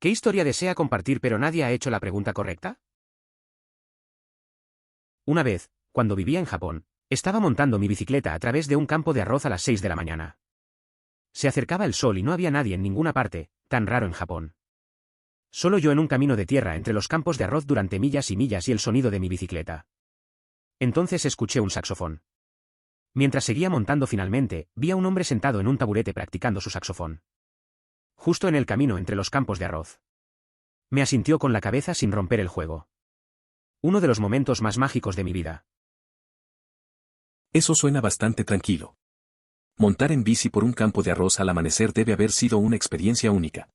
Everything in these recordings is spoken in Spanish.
¿Qué historia desea compartir pero nadie ha hecho la pregunta correcta? Una vez, cuando vivía en Japón, estaba montando mi bicicleta a través de un campo de arroz a las 6 de la mañana. Se acercaba el sol y no había nadie en ninguna parte, tan raro en Japón. Solo yo en un camino de tierra entre los campos de arroz durante millas y millas y el sonido de mi bicicleta. Entonces escuché un saxofón. Mientras seguía montando finalmente, vi a un hombre sentado en un taburete practicando su saxofón. Justo en el camino entre los campos de arroz. Me asintió con la cabeza sin romper el juego. Uno de los momentos más mágicos de mi vida. Eso suena bastante tranquilo. Montar en bici por un campo de arroz al amanecer debe haber sido una experiencia única.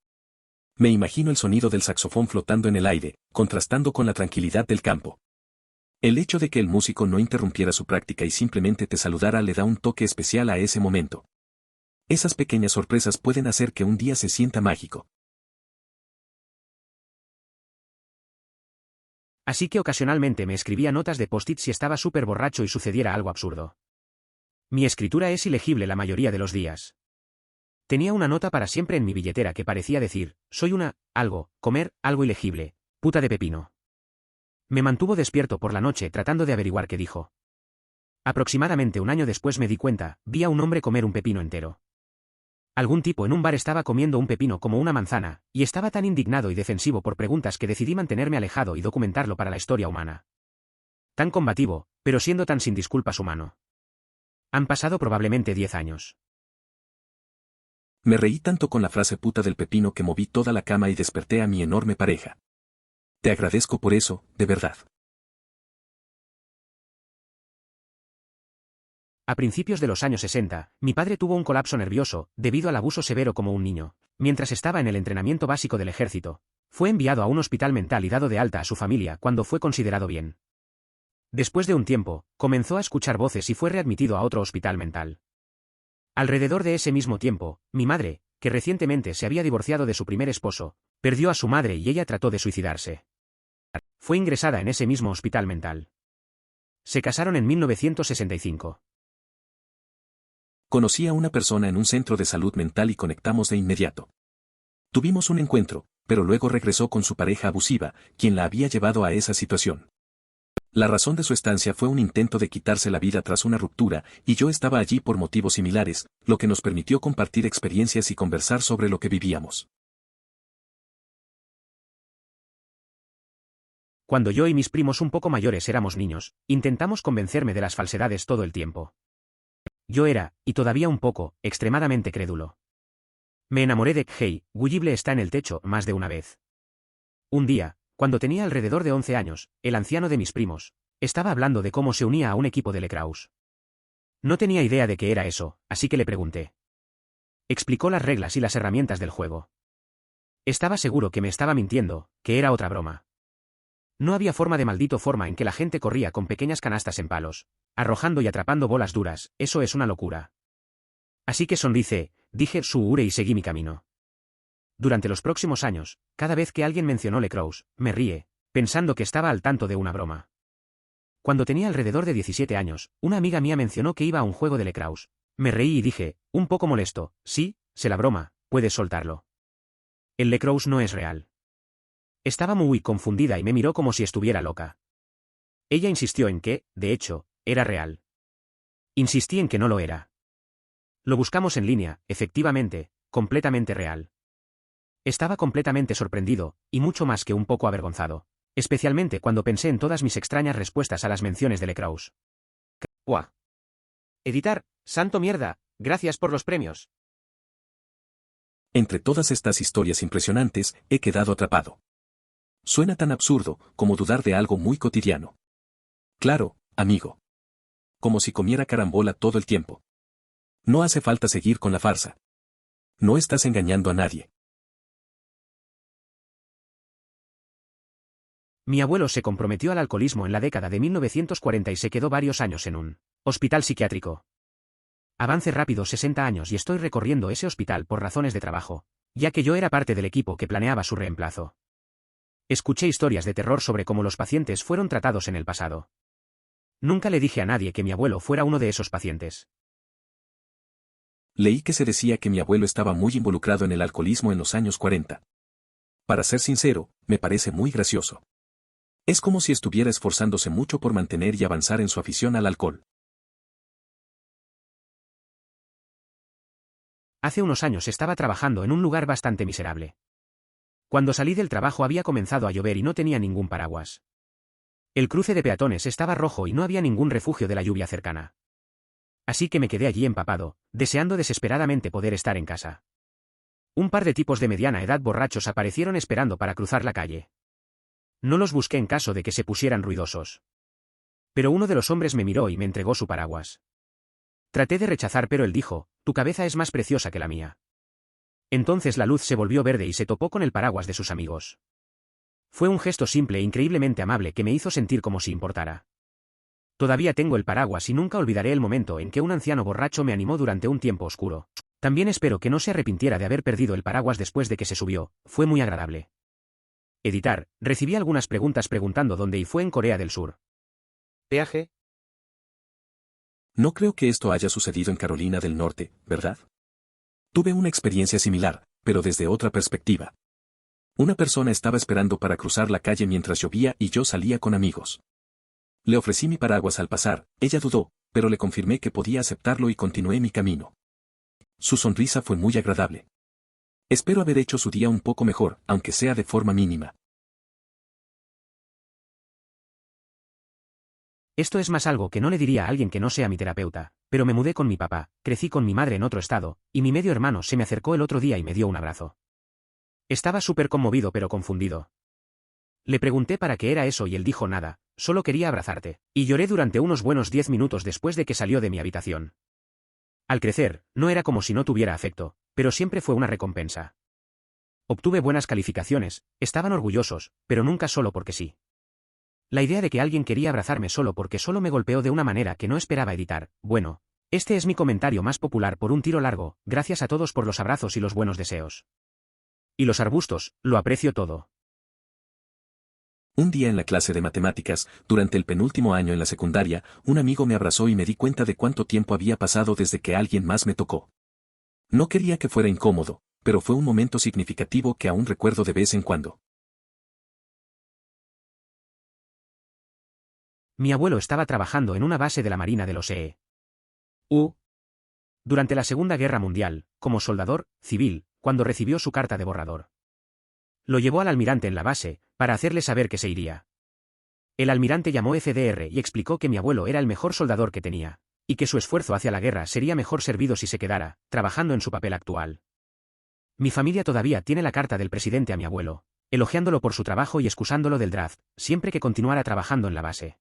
Me imagino el sonido del saxofón flotando en el aire, contrastando con la tranquilidad del campo. El hecho de que el músico no interrumpiera su práctica y simplemente te saludara le da un toque especial a ese momento. Esas pequeñas sorpresas pueden hacer que un día se sienta mágico. Así que ocasionalmente me escribía notas de post-it si estaba súper borracho y sucediera algo absurdo. Mi escritura es ilegible la mayoría de los días. Tenía una nota para siempre en mi billetera que parecía decir, soy una, algo, comer, algo ilegible, puta de pepino. Me mantuvo despierto por la noche tratando de averiguar qué dijo. Aproximadamente un año después me di cuenta, vi a un hombre comer un pepino entero. Algún tipo en un bar estaba comiendo un pepino como una manzana, y estaba tan indignado y defensivo por preguntas que decidí mantenerme alejado y documentarlo para la historia humana. Tan combativo, pero siendo tan sin disculpas humano. Han pasado probablemente 10 años. Me reí tanto con la frase puta del pepino que moví toda la cama y desperté a mi enorme pareja. Te agradezco por eso, de verdad. A principios de los años 60, mi padre tuvo un colapso nervioso, debido al abuso severo como un niño. Mientras estaba en el entrenamiento básico del ejército, fue enviado a un hospital mental y dado de alta a su familia cuando fue considerado bien. Después de un tiempo, comenzó a escuchar voces y fue readmitido a otro hospital mental. Alrededor de ese mismo tiempo, mi madre, que recientemente se había divorciado de su primer esposo, perdió a su madre y ella trató de suicidarse. Fue ingresada en ese mismo hospital mental. Se casaron en 1965. Conocí a una persona en un centro de salud mental y conectamos de inmediato. Tuvimos un encuentro, pero luego regresó con su pareja abusiva, quien la había llevado a esa situación. La razón de su estancia fue un intento de quitarse la vida tras una ruptura, y yo estaba allí por motivos similares, lo que nos permitió compartir experiencias y conversar sobre lo que vivíamos. Cuando yo y mis primos un poco mayores éramos niños, intentamos convencerme de las falsedades todo el tiempo. Yo era, y todavía un poco, extremadamente crédulo. Me enamoré de Hey, Gullible está en el techo más de una vez. Un día, cuando tenía alrededor de 11 años, el anciano de mis primos estaba hablando de cómo se unía a un equipo de Lacrosse. No tenía idea de qué era eso, así que le pregunté. Explicó las reglas y las herramientas del juego. Estaba seguro que me estaba mintiendo, que era otra broma. No había forma en que la gente corría con pequeñas canastas en palos, arrojando y atrapando bolas duras, eso es una locura. Así que sonricé, dije suure y seguí mi camino. Durante los próximos años, cada vez que alguien mencionó Lacrosse, me ríe, pensando que estaba al tanto de una broma. Cuando tenía alrededor de 17 años, una amiga mía mencionó que iba a un juego de Lacrosse. Me reí y dije, un poco molesto, sí, sé la broma, puedes soltarlo. El Lacrosse no es real. Estaba muy confundida y me miró como si estuviera loca. Ella insistió en que, de hecho, era real. Insistí en que no lo era. Lo buscamos en línea, efectivamente, completamente real. Estaba completamente sorprendido, y mucho más que un poco avergonzado, especialmente cuando pensé en todas mis extrañas respuestas a las menciones de Lacrosse. ¡Uah! Editar, santo mierda, gracias por los premios. Entre todas estas historias impresionantes, he quedado atrapado. Suena tan absurdo, como dudar de algo muy cotidiano. Claro, amigo. Como si comiera carambola todo el tiempo. No hace falta seguir con la farsa. No estás engañando a nadie. Mi abuelo se comprometió al alcoholismo en la década de 1940 y se quedó varios años en un hospital psiquiátrico. Avance rápido 60 años y estoy recorriendo ese hospital por razones de trabajo, ya que yo era parte del equipo que planeaba su reemplazo. Escuché historias de terror sobre cómo los pacientes fueron tratados en el pasado. Nunca le dije a nadie que mi abuelo fuera uno de esos pacientes. Leí que se decía que mi abuelo estaba muy involucrado en el alcoholismo en los años 40. Para ser sincero, me parece muy gracioso. Es como si estuviera esforzándose mucho por mantener y avanzar en su afición al alcohol. Hace unos años estaba trabajando en un lugar bastante miserable. Cuando salí del trabajo había comenzado a llover y no tenía ningún paraguas. El cruce de peatones estaba rojo y no había ningún refugio de la lluvia cercana. Así que me quedé allí empapado, deseando desesperadamente poder estar en casa. Un par de tipos de mediana edad borrachos aparecieron esperando para cruzar la calle. No los busqué en caso de que se pusieran ruidosos. Pero uno de los hombres me miró y me entregó su paraguas. Traté de rechazar, pero él dijo: «Tu cabeza es más preciosa que la mía». Entonces la luz se volvió verde y se topó con el paraguas de sus amigos. Fue un gesto simple e increíblemente amable que me hizo sentir como si importara. Todavía tengo el paraguas y nunca olvidaré el momento en que un anciano borracho me animó durante un tiempo oscuro. También espero que no se arrepintiera de haber perdido el paraguas después de que se subió, fue muy agradable. Editar, recibí algunas preguntas preguntando dónde y fue en Corea del Sur. Peaje. No creo que esto haya sucedido en Carolina del Norte, ¿verdad? Tuve una experiencia similar, pero desde otra perspectiva. Una persona estaba esperando para cruzar la calle mientras llovía y yo salía con amigos. Le ofrecí mi paraguas al pasar, ella dudó, pero le confirmé que podía aceptarlo y continué mi camino. Su sonrisa fue muy agradable. Espero haber hecho su día un poco mejor, aunque sea de forma mínima. Esto es más algo que no le diría a alguien que no sea mi terapeuta, pero me mudé con mi papá, crecí con mi madre en otro estado, y mi medio hermano se me acercó el otro día y me dio un abrazo. Estaba súper conmovido pero confundido. Le pregunté para qué era eso y él dijo: «Nada, solo quería abrazarte», y lloré durante unos buenos 10 minutos después de que salió de mi habitación. Al crecer, no era como si no tuviera afecto, pero siempre fue una recompensa. Obtuve buenas calificaciones, estaban orgullosos, pero nunca solo porque sí. La idea de que alguien quería abrazarme solo porque solo me golpeó de una manera que no esperaba. Editar, bueno, este es mi comentario más popular por un tiro largo, gracias a todos por los abrazos y los buenos deseos. Y los arbustos, lo aprecio todo. Un día en la clase de matemáticas, durante el penúltimo año en la secundaria, un amigo me abrazó y me di cuenta de cuánto tiempo había pasado desde que alguien más me tocó. No quería que fuera incómodo, pero fue un momento significativo que aún recuerdo de vez en cuando. Mi abuelo estaba trabajando en una base de la Marina de los EU. Durante la Segunda Guerra Mundial, como soldador civil, cuando recibió su carta de borrador. Lo llevó al almirante en la base, para hacerle saber que se iría. El almirante llamó FDR y explicó que mi abuelo era el mejor soldador que tenía, y que su esfuerzo hacia la guerra sería mejor servido si se quedara, trabajando en su papel actual. Mi familia todavía tiene la carta del presidente a mi abuelo, elogiándolo por su trabajo y excusándolo del draft, siempre que continuara trabajando en la base.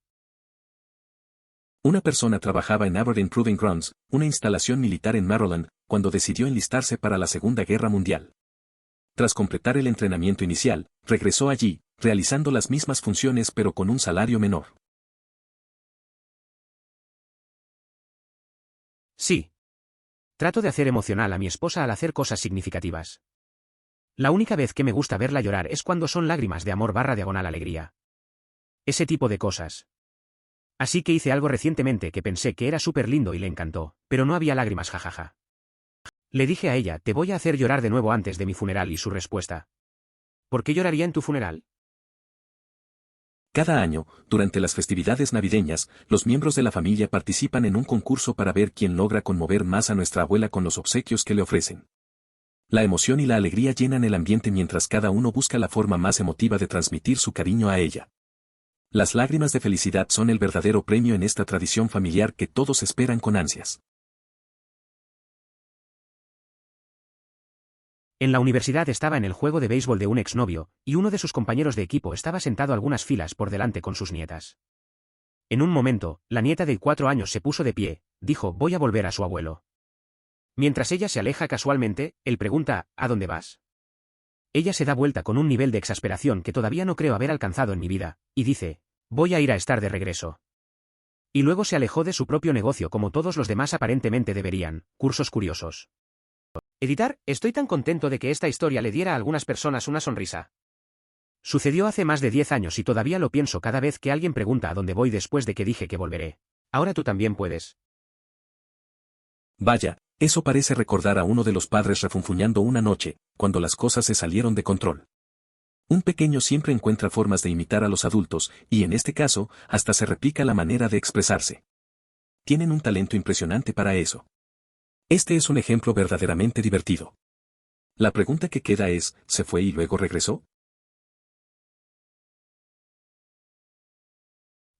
Una persona trabajaba en Aberdeen Proving Grounds, una instalación militar en Maryland, cuando decidió enlistarse para la Segunda Guerra Mundial. Tras completar el entrenamiento inicial, regresó allí, realizando las mismas funciones pero con un salario menor. Sí. Trato de hacer emocional a mi esposa al hacer cosas significativas. La única vez que me gusta verla llorar es cuando son lágrimas de amor / alegría. Ese tipo de cosas. Así que hice algo recientemente que pensé que era súper lindo y le encantó, pero no había lágrimas, jajaja. Le dije a ella: «Te voy a hacer llorar de nuevo antes de mi funeral», y su respuesta: «¿Por qué lloraría en tu funeral?». Cada año, durante las festividades navideñas, los miembros de la familia participan en un concurso para ver quién logra conmover más a nuestra abuela con los obsequios que le ofrecen. La emoción y la alegría llenan el ambiente mientras cada uno busca la forma más emotiva de transmitir su cariño a ella. Las lágrimas de felicidad son el verdadero premio en esta tradición familiar que todos esperan con ansias. En la universidad estaba en el juego de béisbol de un exnovio, y uno de sus compañeros de equipo estaba sentado algunas filas por delante con sus nietas. En un momento, la nieta de 4 años se puso de pie, dijo: «Voy a volver a su abuelo». Mientras ella se aleja casualmente, él pregunta: «¿A dónde vas?». Ella se da vuelta con un nivel de exasperación que todavía no creo haber alcanzado en mi vida, y dice: «Voy a ir a estar de regreso». Y luego se alejó de su propio negocio como todos los demás aparentemente deberían. Cursos curiosos. Editar, estoy tan contento de que esta historia le diera a algunas personas una sonrisa. Sucedió hace más de 10 años y todavía lo pienso cada vez que alguien pregunta a dónde voy después de que dije que volveré. Ahora tú también puedes. Vaya, eso parece recordar a uno de los padres refunfuñando una noche, cuando las cosas se salieron de control. Un pequeño siempre encuentra formas de imitar a los adultos, y en este caso, hasta se replica la manera de expresarse. Tienen un talento impresionante para eso. Este es un ejemplo verdaderamente divertido. La pregunta que queda es, ¿se fue y luego regresó?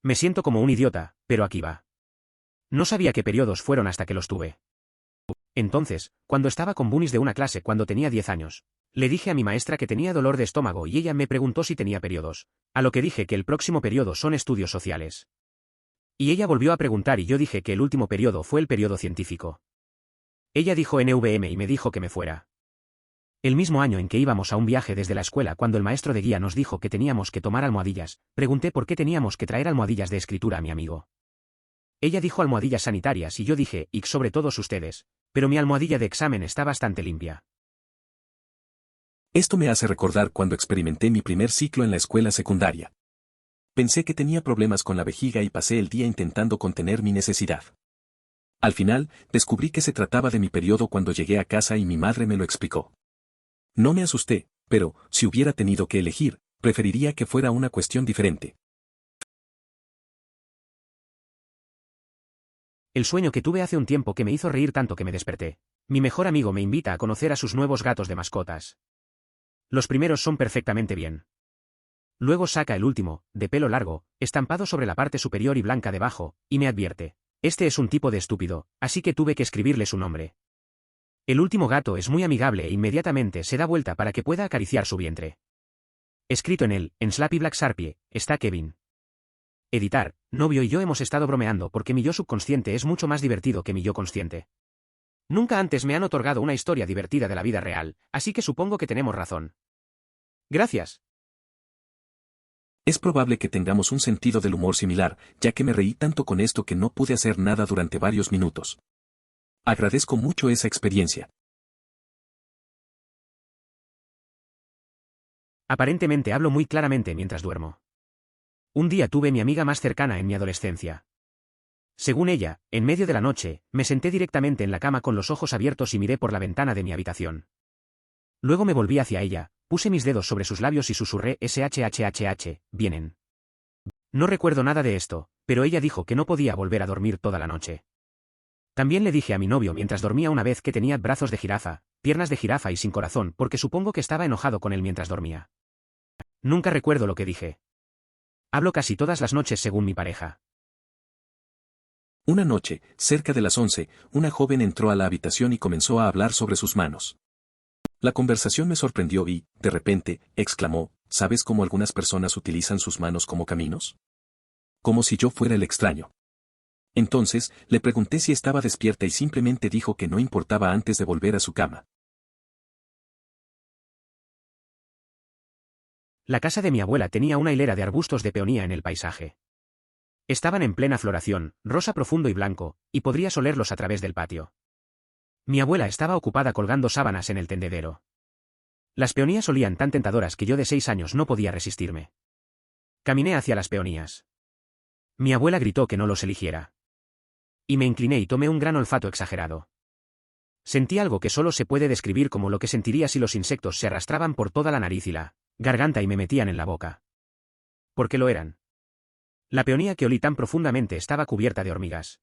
Me siento como un idiota, pero aquí va. No sabía qué periodos fueron hasta que los tuve. Entonces, cuando estaba con Bunnies de una clase cuando tenía 10 años, le dije a mi maestra que tenía dolor de estómago y ella me preguntó si tenía periodos, a lo que dije que el próximo periodo son estudios sociales. Y ella volvió a preguntar y yo dije que el último periodo fue el periodo científico. Ella dijo NVM y me dijo que me fuera. El mismo año en que íbamos a un viaje desde la escuela cuando el maestro de guía nos dijo que teníamos que tomar almohadillas, pregunté por qué teníamos que traer almohadillas de escritura a mi amigo. Ella dijo almohadillas sanitarias y yo dije, y sobre todos ustedes, pero mi almohadilla de examen está bastante limpia. Esto me hace recordar cuando experimenté mi primer ciclo en la escuela secundaria. Pensé que tenía problemas con la vejiga y pasé el día intentando contener mi necesidad. Al final, descubrí que se trataba de mi periodo cuando llegué a casa y mi madre me lo explicó. No me asusté, pero, si hubiera tenido que elegir, preferiría que fuera una cuestión diferente. El sueño que tuve hace un tiempo que me hizo reír tanto que me desperté. Mi mejor amigo me invita a conocer a sus nuevos gatos de mascotas. Los primeros son perfectamente bien. Luego saca el último, de pelo largo, estampado sobre la parte superior y blanca debajo, y me advierte. Este es un tipo de estúpido, así que tuve que escribirle su nombre. El último gato es muy amigable e inmediatamente se da vuelta para que pueda acariciar su vientre. Escrito en él, en Slappy Black Sharpie, está Kevin. Editar, novio y yo hemos estado bromeando porque mi yo subconsciente es mucho más divertido que mi yo consciente. Nunca antes me han otorgado una historia divertida de la vida real, así que supongo que tenemos razón. Gracias. Es probable que tengamos un sentido del humor similar, ya que me reí tanto con esto que no pude hacer nada durante varios minutos. Agradezco mucho esa experiencia. Aparentemente hablo muy claramente mientras duermo. Un día tuve mi amiga más cercana en mi adolescencia. Según ella, en medio de la noche, me senté directamente en la cama con los ojos abiertos y miré por la ventana de mi habitación. Luego me volví hacia ella, puse mis dedos sobre sus labios y susurré SHHHH, vienen. No recuerdo nada de esto, pero ella dijo que no podía volver a dormir toda la noche. También le dije a mi novio mientras dormía una vez que tenía brazos de jirafa, piernas de jirafa y sin corazón porque supongo que estaba enojado con él mientras dormía. Nunca recuerdo lo que dije. Hablo casi todas las noches según mi pareja. Una noche, cerca de las 11, una joven entró a la habitación y comenzó a hablar sobre sus manos. La conversación me sorprendió y, de repente, exclamó, ¿sabes cómo algunas personas utilizan sus manos como caminos? Como si yo fuera el extraño. Entonces, le pregunté si estaba despierta y simplemente dijo que no importaba antes de volver a su cama. La casa de mi abuela tenía una hilera de arbustos de peonía en el paisaje. Estaban en plena floración, rosa profundo y blanco, y podrías olerlos a través del patio. Mi abuela estaba ocupada colgando sábanas en el tendedero. Las peonías olían tan tentadoras que yo de 6 años no podía resistirme. Caminé hacia las peonías. Mi abuela gritó que no los eligiera. Y me incliné y tomé un gran olfato exagerado. Sentí algo que solo se puede describir como lo que sentiría si los insectos se arrastraban por toda la nariz y la garganta y me metían en la boca. Porque lo eran. La peonía que olí tan profundamente estaba cubierta de hormigas.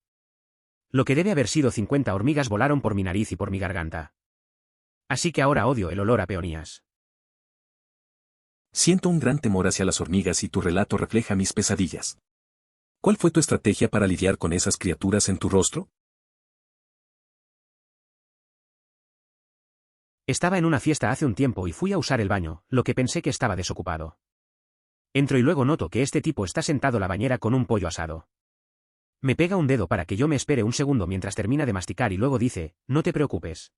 Lo que debe haber sido 50 hormigas volaron por mi nariz y por mi garganta. Así que ahora odio el olor a peonías. Siento un gran temor hacia las hormigas y tu relato refleja mis pesadillas. ¿Cuál fue tu estrategia para lidiar con esas criaturas en tu rostro? Estaba en una fiesta hace un tiempo y fui a usar el baño, lo que pensé que estaba desocupado. Entro y luego noto que este tipo está sentado en la bañera con un pollo asado. Me pega un dedo para que yo me espere un segundo mientras termina de masticar y luego dice, no te preocupes.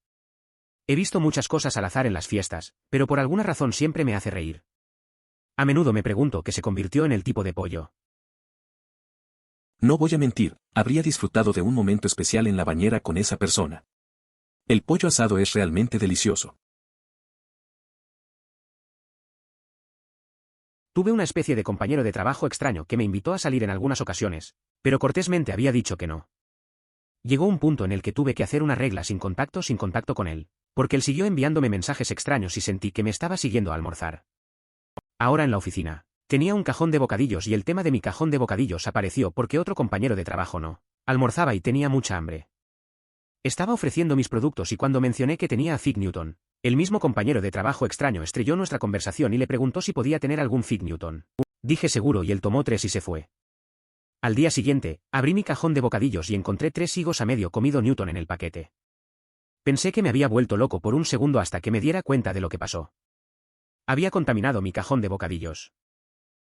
He visto muchas cosas al azar en las fiestas, pero por alguna razón siempre me hace reír. A menudo me pregunto qué se convirtió en el tipo de pollo. No voy a mentir, habría disfrutado de un momento especial en la bañera con esa persona. El pollo asado es realmente delicioso. Tuve una especie de compañero de trabajo extraño que me invitó a salir en algunas ocasiones, pero cortésmente había dicho que no. Llegó un punto en el que tuve que hacer una regla sin contacto con él, porque él siguió enviándome mensajes extraños y sentí que me estaba siguiendo a almorzar. Ahora en la oficina. Tenía un cajón de bocadillos y el tema de mi cajón de bocadillos apareció porque otro compañero de trabajo no almorzaba y tenía mucha hambre. Estaba ofreciendo mis productos y cuando mencioné que tenía a Fig Newton, el mismo compañero de trabajo extraño estrelló nuestra conversación y le preguntó si podía tener algún Fig Newton. Dije seguro y él tomó 3 y se fue. Al día siguiente, abrí mi cajón de bocadillos y encontré 3 higos a medio comido Newton en el paquete. Pensé que me había vuelto loco por un segundo hasta que me diera cuenta de lo que pasó. Había contaminado mi cajón de bocadillos.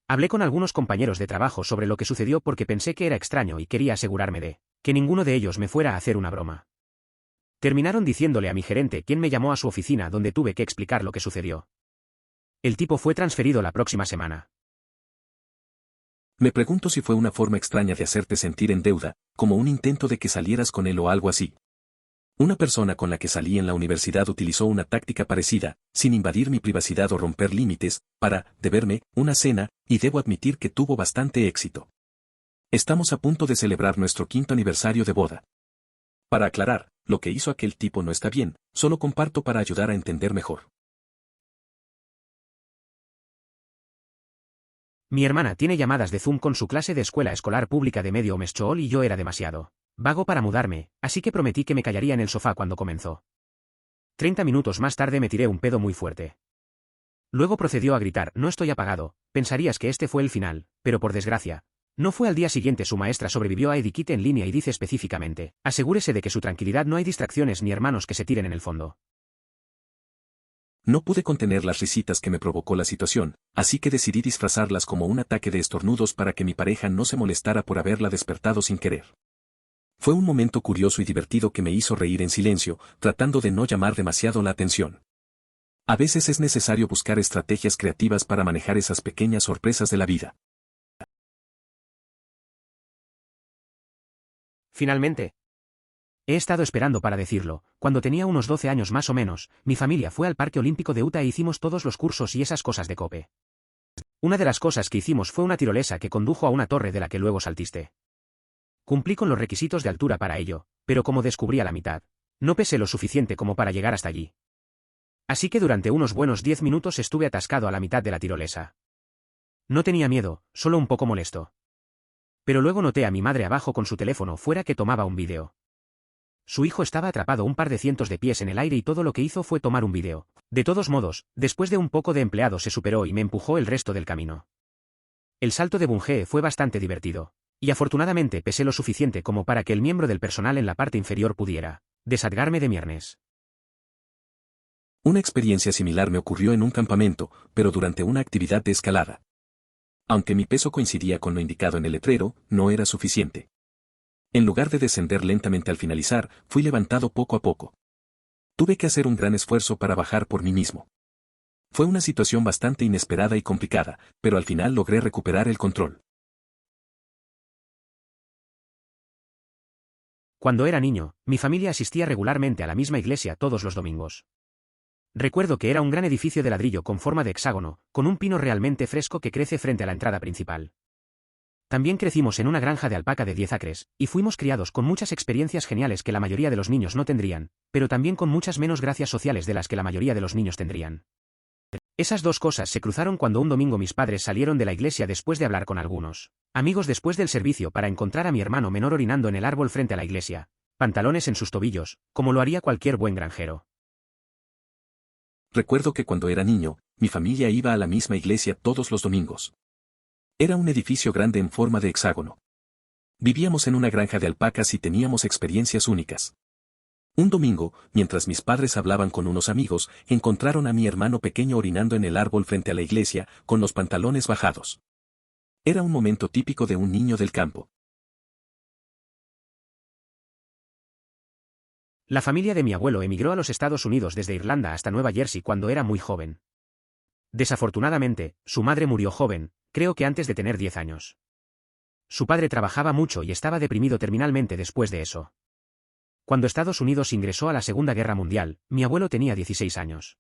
Hablé con algunos compañeros de trabajo sobre lo que sucedió porque pensé que era extraño y quería asegurarme de que ninguno de ellos me fuera a hacer una broma. Terminaron diciéndole a mi gerente, quien me llamó a su oficina donde tuve que explicar lo que sucedió. El tipo fue transferido la próxima semana. Me pregunto si fue una forma extraña de hacerte sentir en deuda, como un intento de que salieras con él o algo así. Una persona con la que salí en la universidad utilizó una táctica parecida, sin invadir mi privacidad o romper límites, para deberme una cena, y debo admitir que tuvo bastante éxito. Estamos a punto de celebrar nuestro 5º aniversario de boda. Para aclarar, lo que hizo aquel tipo no está bien, solo comparto para ayudar a entender mejor. Mi hermana tiene llamadas de Zoom con su clase de escuela escolar pública de medio Omeschool y yo era demasiado vago para mudarme, así que prometí que me callaría en el sofá cuando comenzó. 30 minutos más tarde me tiré un pedo muy fuerte. Luego procedió a gritar, no estoy apagado, pensarías que este fue el final, pero por desgracia, no fue al día siguiente. Su maestra sobrevivió a Edikite en línea y dice específicamente, asegúrese de que su tranquilidad no hay distracciones ni hermanos que se tiren en el fondo. No pude contener las risitas que me provocó la situación, así que decidí disfrazarlas como un ataque de estornudos para que mi pareja no se molestara por haberla despertado sin querer. Fue un momento curioso y divertido que me hizo reír en silencio, tratando de no llamar demasiado la atención. A veces es necesario buscar estrategias creativas para manejar esas pequeñas sorpresas de la vida. Finalmente. He estado esperando para decirlo. Cuando tenía unos 12 años más o menos, mi familia fue al Parque Olímpico de Utah e hicimos todos los cursos y esas cosas de cope. Una de las cosas que hicimos fue una tirolesa que condujo a una torre de la que luego saltiste. Cumplí con los requisitos de altura para ello, pero como descubrí a la mitad, no pesé lo suficiente como para llegar hasta allí. Así que durante unos buenos 10 minutos estuve atascado a la mitad de la tirolesa. No tenía miedo, solo un poco molesto. Pero luego noté a mi madre abajo con su teléfono fuera que tomaba un vídeo. Su hijo estaba atrapado un par de cientos de pies en el aire y todo lo que hizo fue tomar un vídeo. De todos modos, después de un poco de empleado se superó y me empujó el resto del camino. El salto de bungee fue bastante divertido. Y afortunadamente pesé lo suficiente como para que el miembro del personal en la parte inferior pudiera desatgarme de mi arnés. Una experiencia similar me ocurrió en un campamento, pero durante una actividad de escalada. Aunque mi peso coincidía con lo indicado en el letrero, no era suficiente. En lugar de descender lentamente al finalizar, fui levantado poco a poco. Tuve que hacer un gran esfuerzo para bajar por mí mismo. Fue una situación bastante inesperada y complicada, pero al final logré recuperar el control. Cuando era niño, mi familia asistía regularmente a la misma iglesia todos los domingos. Recuerdo que era un gran edificio de ladrillo con forma de hexágono, con un pino realmente fresco que crece frente a la entrada principal. También crecimos en una granja de alpaca de 10 acres, y fuimos criados con muchas experiencias geniales que la mayoría de los niños no tendrían, pero también con muchas menos gracias sociales de las que la mayoría de los niños tendrían. Esas dos cosas se cruzaron cuando un domingo mis padres salieron de la iglesia después de hablar con algunos amigos después del servicio para encontrar a mi hermano menor orinando en el árbol frente a la iglesia, pantalones en sus tobillos, como lo haría cualquier buen granjero. Recuerdo que cuando era niño, mi familia iba a la misma iglesia todos los domingos. Era un edificio grande en forma de hexágono. Vivíamos en una granja de alpacas y teníamos experiencias únicas. Un domingo, mientras mis padres hablaban con unos amigos, encontraron a mi hermano pequeño orinando en el árbol frente a la iglesia, con los pantalones bajados. Era un momento típico de un niño del campo. La familia de mi abuelo emigró a los Estados Unidos desde Irlanda hasta Nueva Jersey cuando era muy joven. Desafortunadamente, su madre murió joven, creo que antes de tener 10 años. Su padre trabajaba mucho y estaba deprimido terminalmente después de eso. Cuando Estados Unidos ingresó a la Segunda Guerra Mundial, mi abuelo tenía 16 años.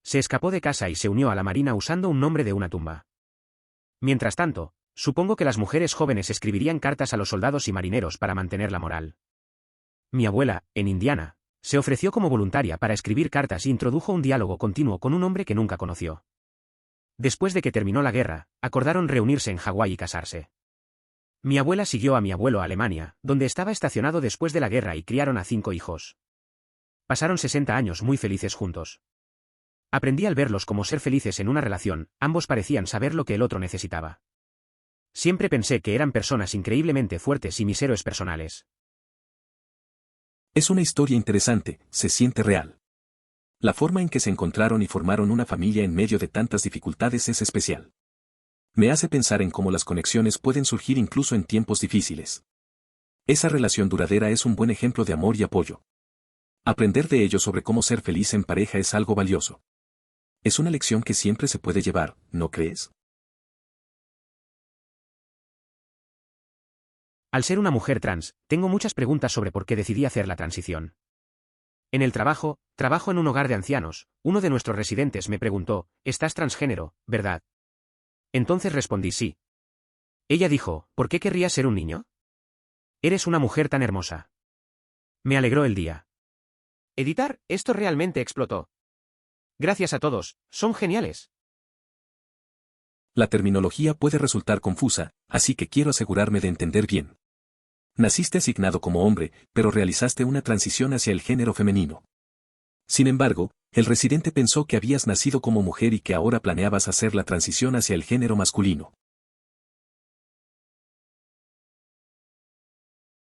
Se escapó de casa y se unió a la Marina usando un nombre de una tumba. Mientras tanto, supongo que las mujeres jóvenes escribirían cartas a los soldados y marineros para mantener la moral. Mi abuela, en Indiana, se ofreció como voluntaria para escribir cartas e introdujo un diálogo continuo con un hombre que nunca conoció. Después de que terminó la guerra, acordaron reunirse en Hawái y casarse. Mi abuela siguió a mi abuelo a Alemania, donde estaba estacionado después de la guerra y criaron a 5 hijos. Pasaron 60 años muy felices juntos. Aprendí al verlos como ser felices en una relación, ambos parecían saber lo que el otro necesitaba. Siempre pensé que eran personas increíblemente fuertes y mis héroes personales. Es una historia interesante, se siente real. La forma en que se encontraron y formaron una familia en medio de tantas dificultades es especial. Me hace pensar en cómo las conexiones pueden surgir incluso en tiempos difíciles. Esa relación duradera es un buen ejemplo de amor y apoyo. Aprender de ello sobre cómo ser feliz en pareja es algo valioso. Es una lección que siempre se puede llevar, ¿no crees? Al ser una mujer trans, tengo muchas preguntas sobre por qué decidí hacer la transición. En el trabajo en un hogar de ancianos, uno de nuestros residentes me preguntó, ¿estás transgénero, verdad? Entonces respondí sí. Ella dijo, ¿por qué querrías ser un niño? Eres una mujer tan hermosa. Me alegró el día. Editar, esto realmente explotó. Gracias a todos, son geniales. La terminología puede resultar confusa, así que quiero asegurarme de entender bien. Naciste asignado como hombre, pero realizaste una transición hacia el género femenino. Sin embargo, el residente pensó que habías nacido como mujer y que ahora planeabas hacer la transición hacia el género masculino.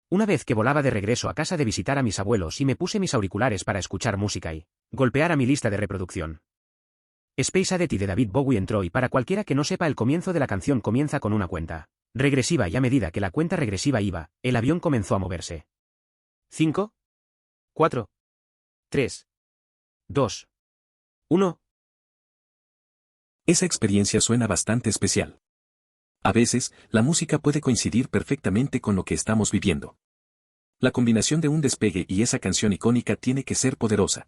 Una vez que volaba de regreso a casa de visitar a mis abuelos y me puse mis auriculares para escuchar música y golpear a mi lista de reproducción. Space Oddity de David Bowie entró y para cualquiera que no sepa el comienzo de la canción comienza con una cuenta regresiva y a medida que la cuenta regresiva iba, el avión comenzó a moverse. 5, 4, 3, 2, 1. Esa experiencia suena bastante especial. A veces, la música puede coincidir perfectamente con lo que estamos viviendo. La combinación de un despegue y esa canción icónica tiene que ser poderosa.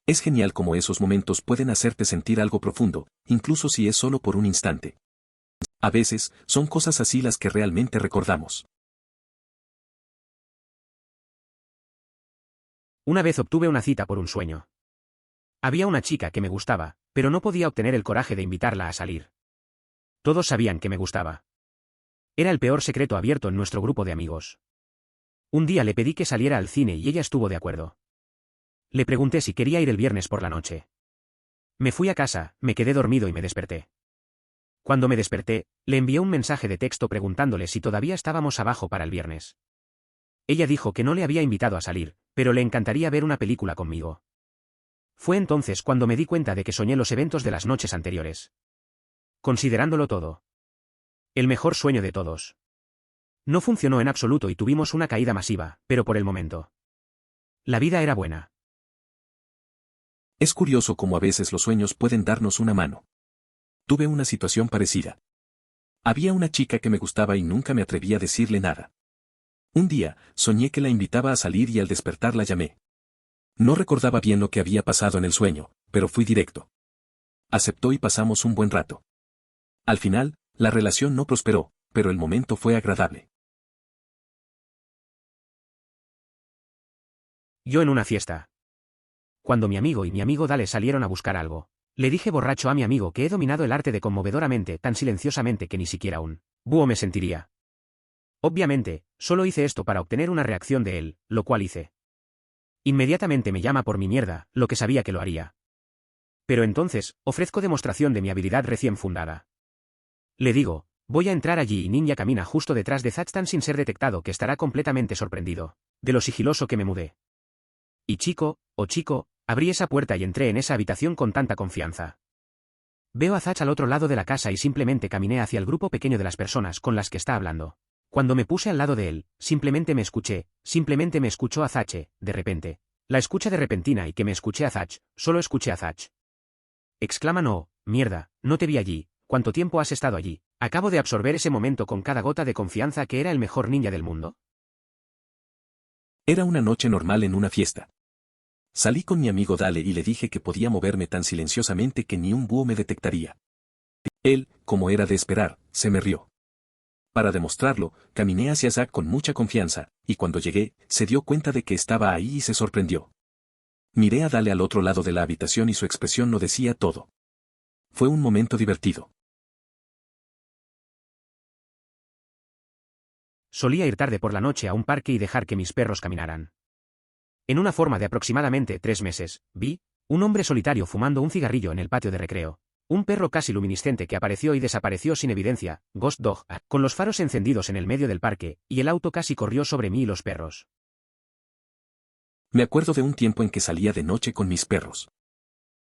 Es genial cómo esos momentos pueden hacerte sentir algo profundo, incluso si es solo por un instante. A veces, son cosas así las que realmente recordamos. Una vez obtuve una cita por un sueño. Había una chica que me gustaba, pero no podía obtener el coraje de invitarla a salir. Todos sabían que me gustaba. Era el peor secreto abierto en nuestro grupo de amigos. Un día le pedí que saliera al cine y ella estuvo de acuerdo. Le pregunté si quería ir el viernes por la noche. Me fui a casa, me quedé dormido y me desperté. Cuando me desperté, le envié un mensaje de texto preguntándole si todavía estábamos abajo para el viernes. Ella dijo que no le había invitado a salir, pero le encantaría ver una película conmigo. Fue entonces cuando me di cuenta de que soñé los eventos de las noches anteriores. Considerándolo todo. El mejor sueño de todos. No funcionó en absoluto y tuvimos una caída masiva, pero por el momento. La vida era buena. Es curioso cómo a veces los sueños pueden darnos una mano. Tuve una situación parecida. Había una chica que me gustaba y nunca me atreví a decirle nada. Un día, soñé que la invitaba a salir y al despertar la llamé. No recordaba bien lo que había pasado en el sueño, pero fui directo. Aceptó y pasamos un buen rato. Al final, la relación no prosperó, pero el momento fue agradable. Yo en una fiesta. Cuando mi amigo y mi amigo Dale salieron a buscar algo, le dije borracho a mi amigo que he dominado el arte de conmovedoramente tan silenciosamente que ni siquiera un búho me sentiría. Obviamente, solo hice esto para obtener una reacción de él, lo cual hice. Inmediatamente me llama por mi mierda, lo que sabía que lo haría. Pero entonces, ofrezco demostración de mi habilidad recién fundada. Le digo, voy a entrar allí y Ninja camina justo detrás de Zach tan sin ser detectado que estará completamente sorprendido, de lo sigiloso que me mudé. Y chico, abrí esa puerta y entré en esa habitación con tanta confianza. Veo a Zach al otro lado de la casa y simplemente caminé hacia el grupo pequeño de las personas con las que está hablando. Cuando me puse al lado de él, simplemente me escuchó a Zach, de repente. La escucha de repentina y que me escuché a Zach, solo escuché a Zach. Exclama no, mierda, no te vi allí, ¿cuánto tiempo has estado allí? Acabo de absorber ese momento con cada gota de confianza que era el mejor ninja del mundo. Era una noche normal en una fiesta. Salí con mi amigo Dale y le dije que podía moverme tan silenciosamente que ni un búho me detectaría. Él, como era de esperar, se me rió. Para demostrarlo, caminé hacia Zach con mucha confianza, y cuando llegué, se dio cuenta de que estaba ahí y se sorprendió. Miré a Dale al otro lado de la habitación y su expresión lo decía todo. fue un momento divertido. Solía ir tarde por la noche a un parque y dejar que mis perros caminaran. En una forma de aproximadamente 3 meses, vi un hombre solitario fumando un cigarrillo en el patio de recreo. Un perro casi luminiscente que apareció y desapareció sin evidencia, Ghost Dog, con los faros encendidos en el medio del parque, y el auto casi corrió sobre mí y los perros. Me acuerdo de un tiempo en que salía de noche con mis perros.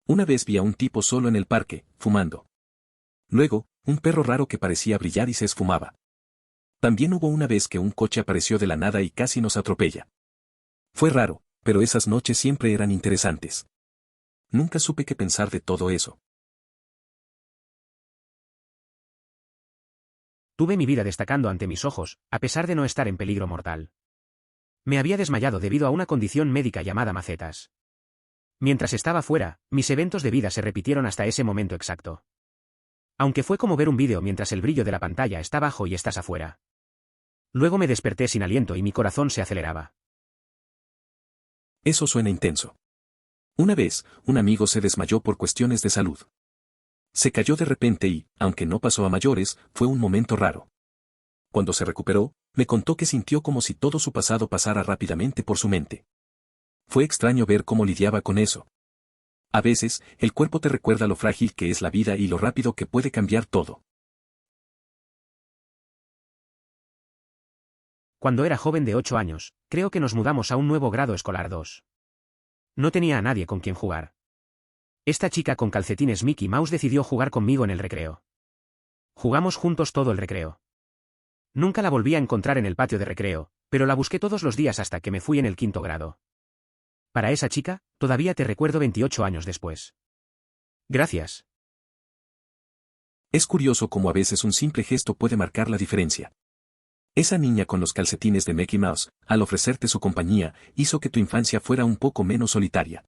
Una vez vi a un tipo solo en el parque, fumando. Luego, un perro raro que parecía brillar y se esfumaba. También hubo una vez que un coche apareció de la nada y casi nos atropella. Fue raro, pero esas noches siempre eran interesantes. Nunca supe qué pensar de todo eso. Tuve mi vida destacando ante mis ojos, a pesar de no estar en peligro mortal. Me había desmayado debido a una condición médica llamada macetas. Mientras estaba fuera, mis eventos de vida se repitieron hasta ese momento exacto. Aunque fue como ver un vídeo mientras el brillo de la pantalla está bajo y estás afuera. Luego me desperté sin aliento y mi corazón se aceleraba. Eso suena intenso. Una vez, un amigo se desmayó por cuestiones de salud. Se cayó de repente y, aunque no pasó a mayores, fue un momento raro. Cuando se recuperó, me contó que sintió como si todo su pasado pasara rápidamente por su mente. Fue extraño ver cómo lidiaba con eso. A veces, el cuerpo te recuerda lo frágil que es la vida y lo rápido que puede cambiar todo. Cuando era joven de 8 años, creo que nos mudamos a un nuevo grado escolar 2. No tenía a nadie con quien jugar. Esta chica con calcetines Mickey Mouse decidió jugar conmigo en el recreo. Jugamos juntos todo el recreo. Nunca la volví a encontrar en el patio de recreo, pero la busqué todos los días hasta que me fui en el 5º grado. Para esa chica, todavía te recuerdo 28 años después. Gracias. Es curioso cómo a veces un simple gesto puede marcar la diferencia. Esa niña con los calcetines de Mickey Mouse, al ofrecerte su compañía, hizo que tu infancia fuera un poco menos solitaria.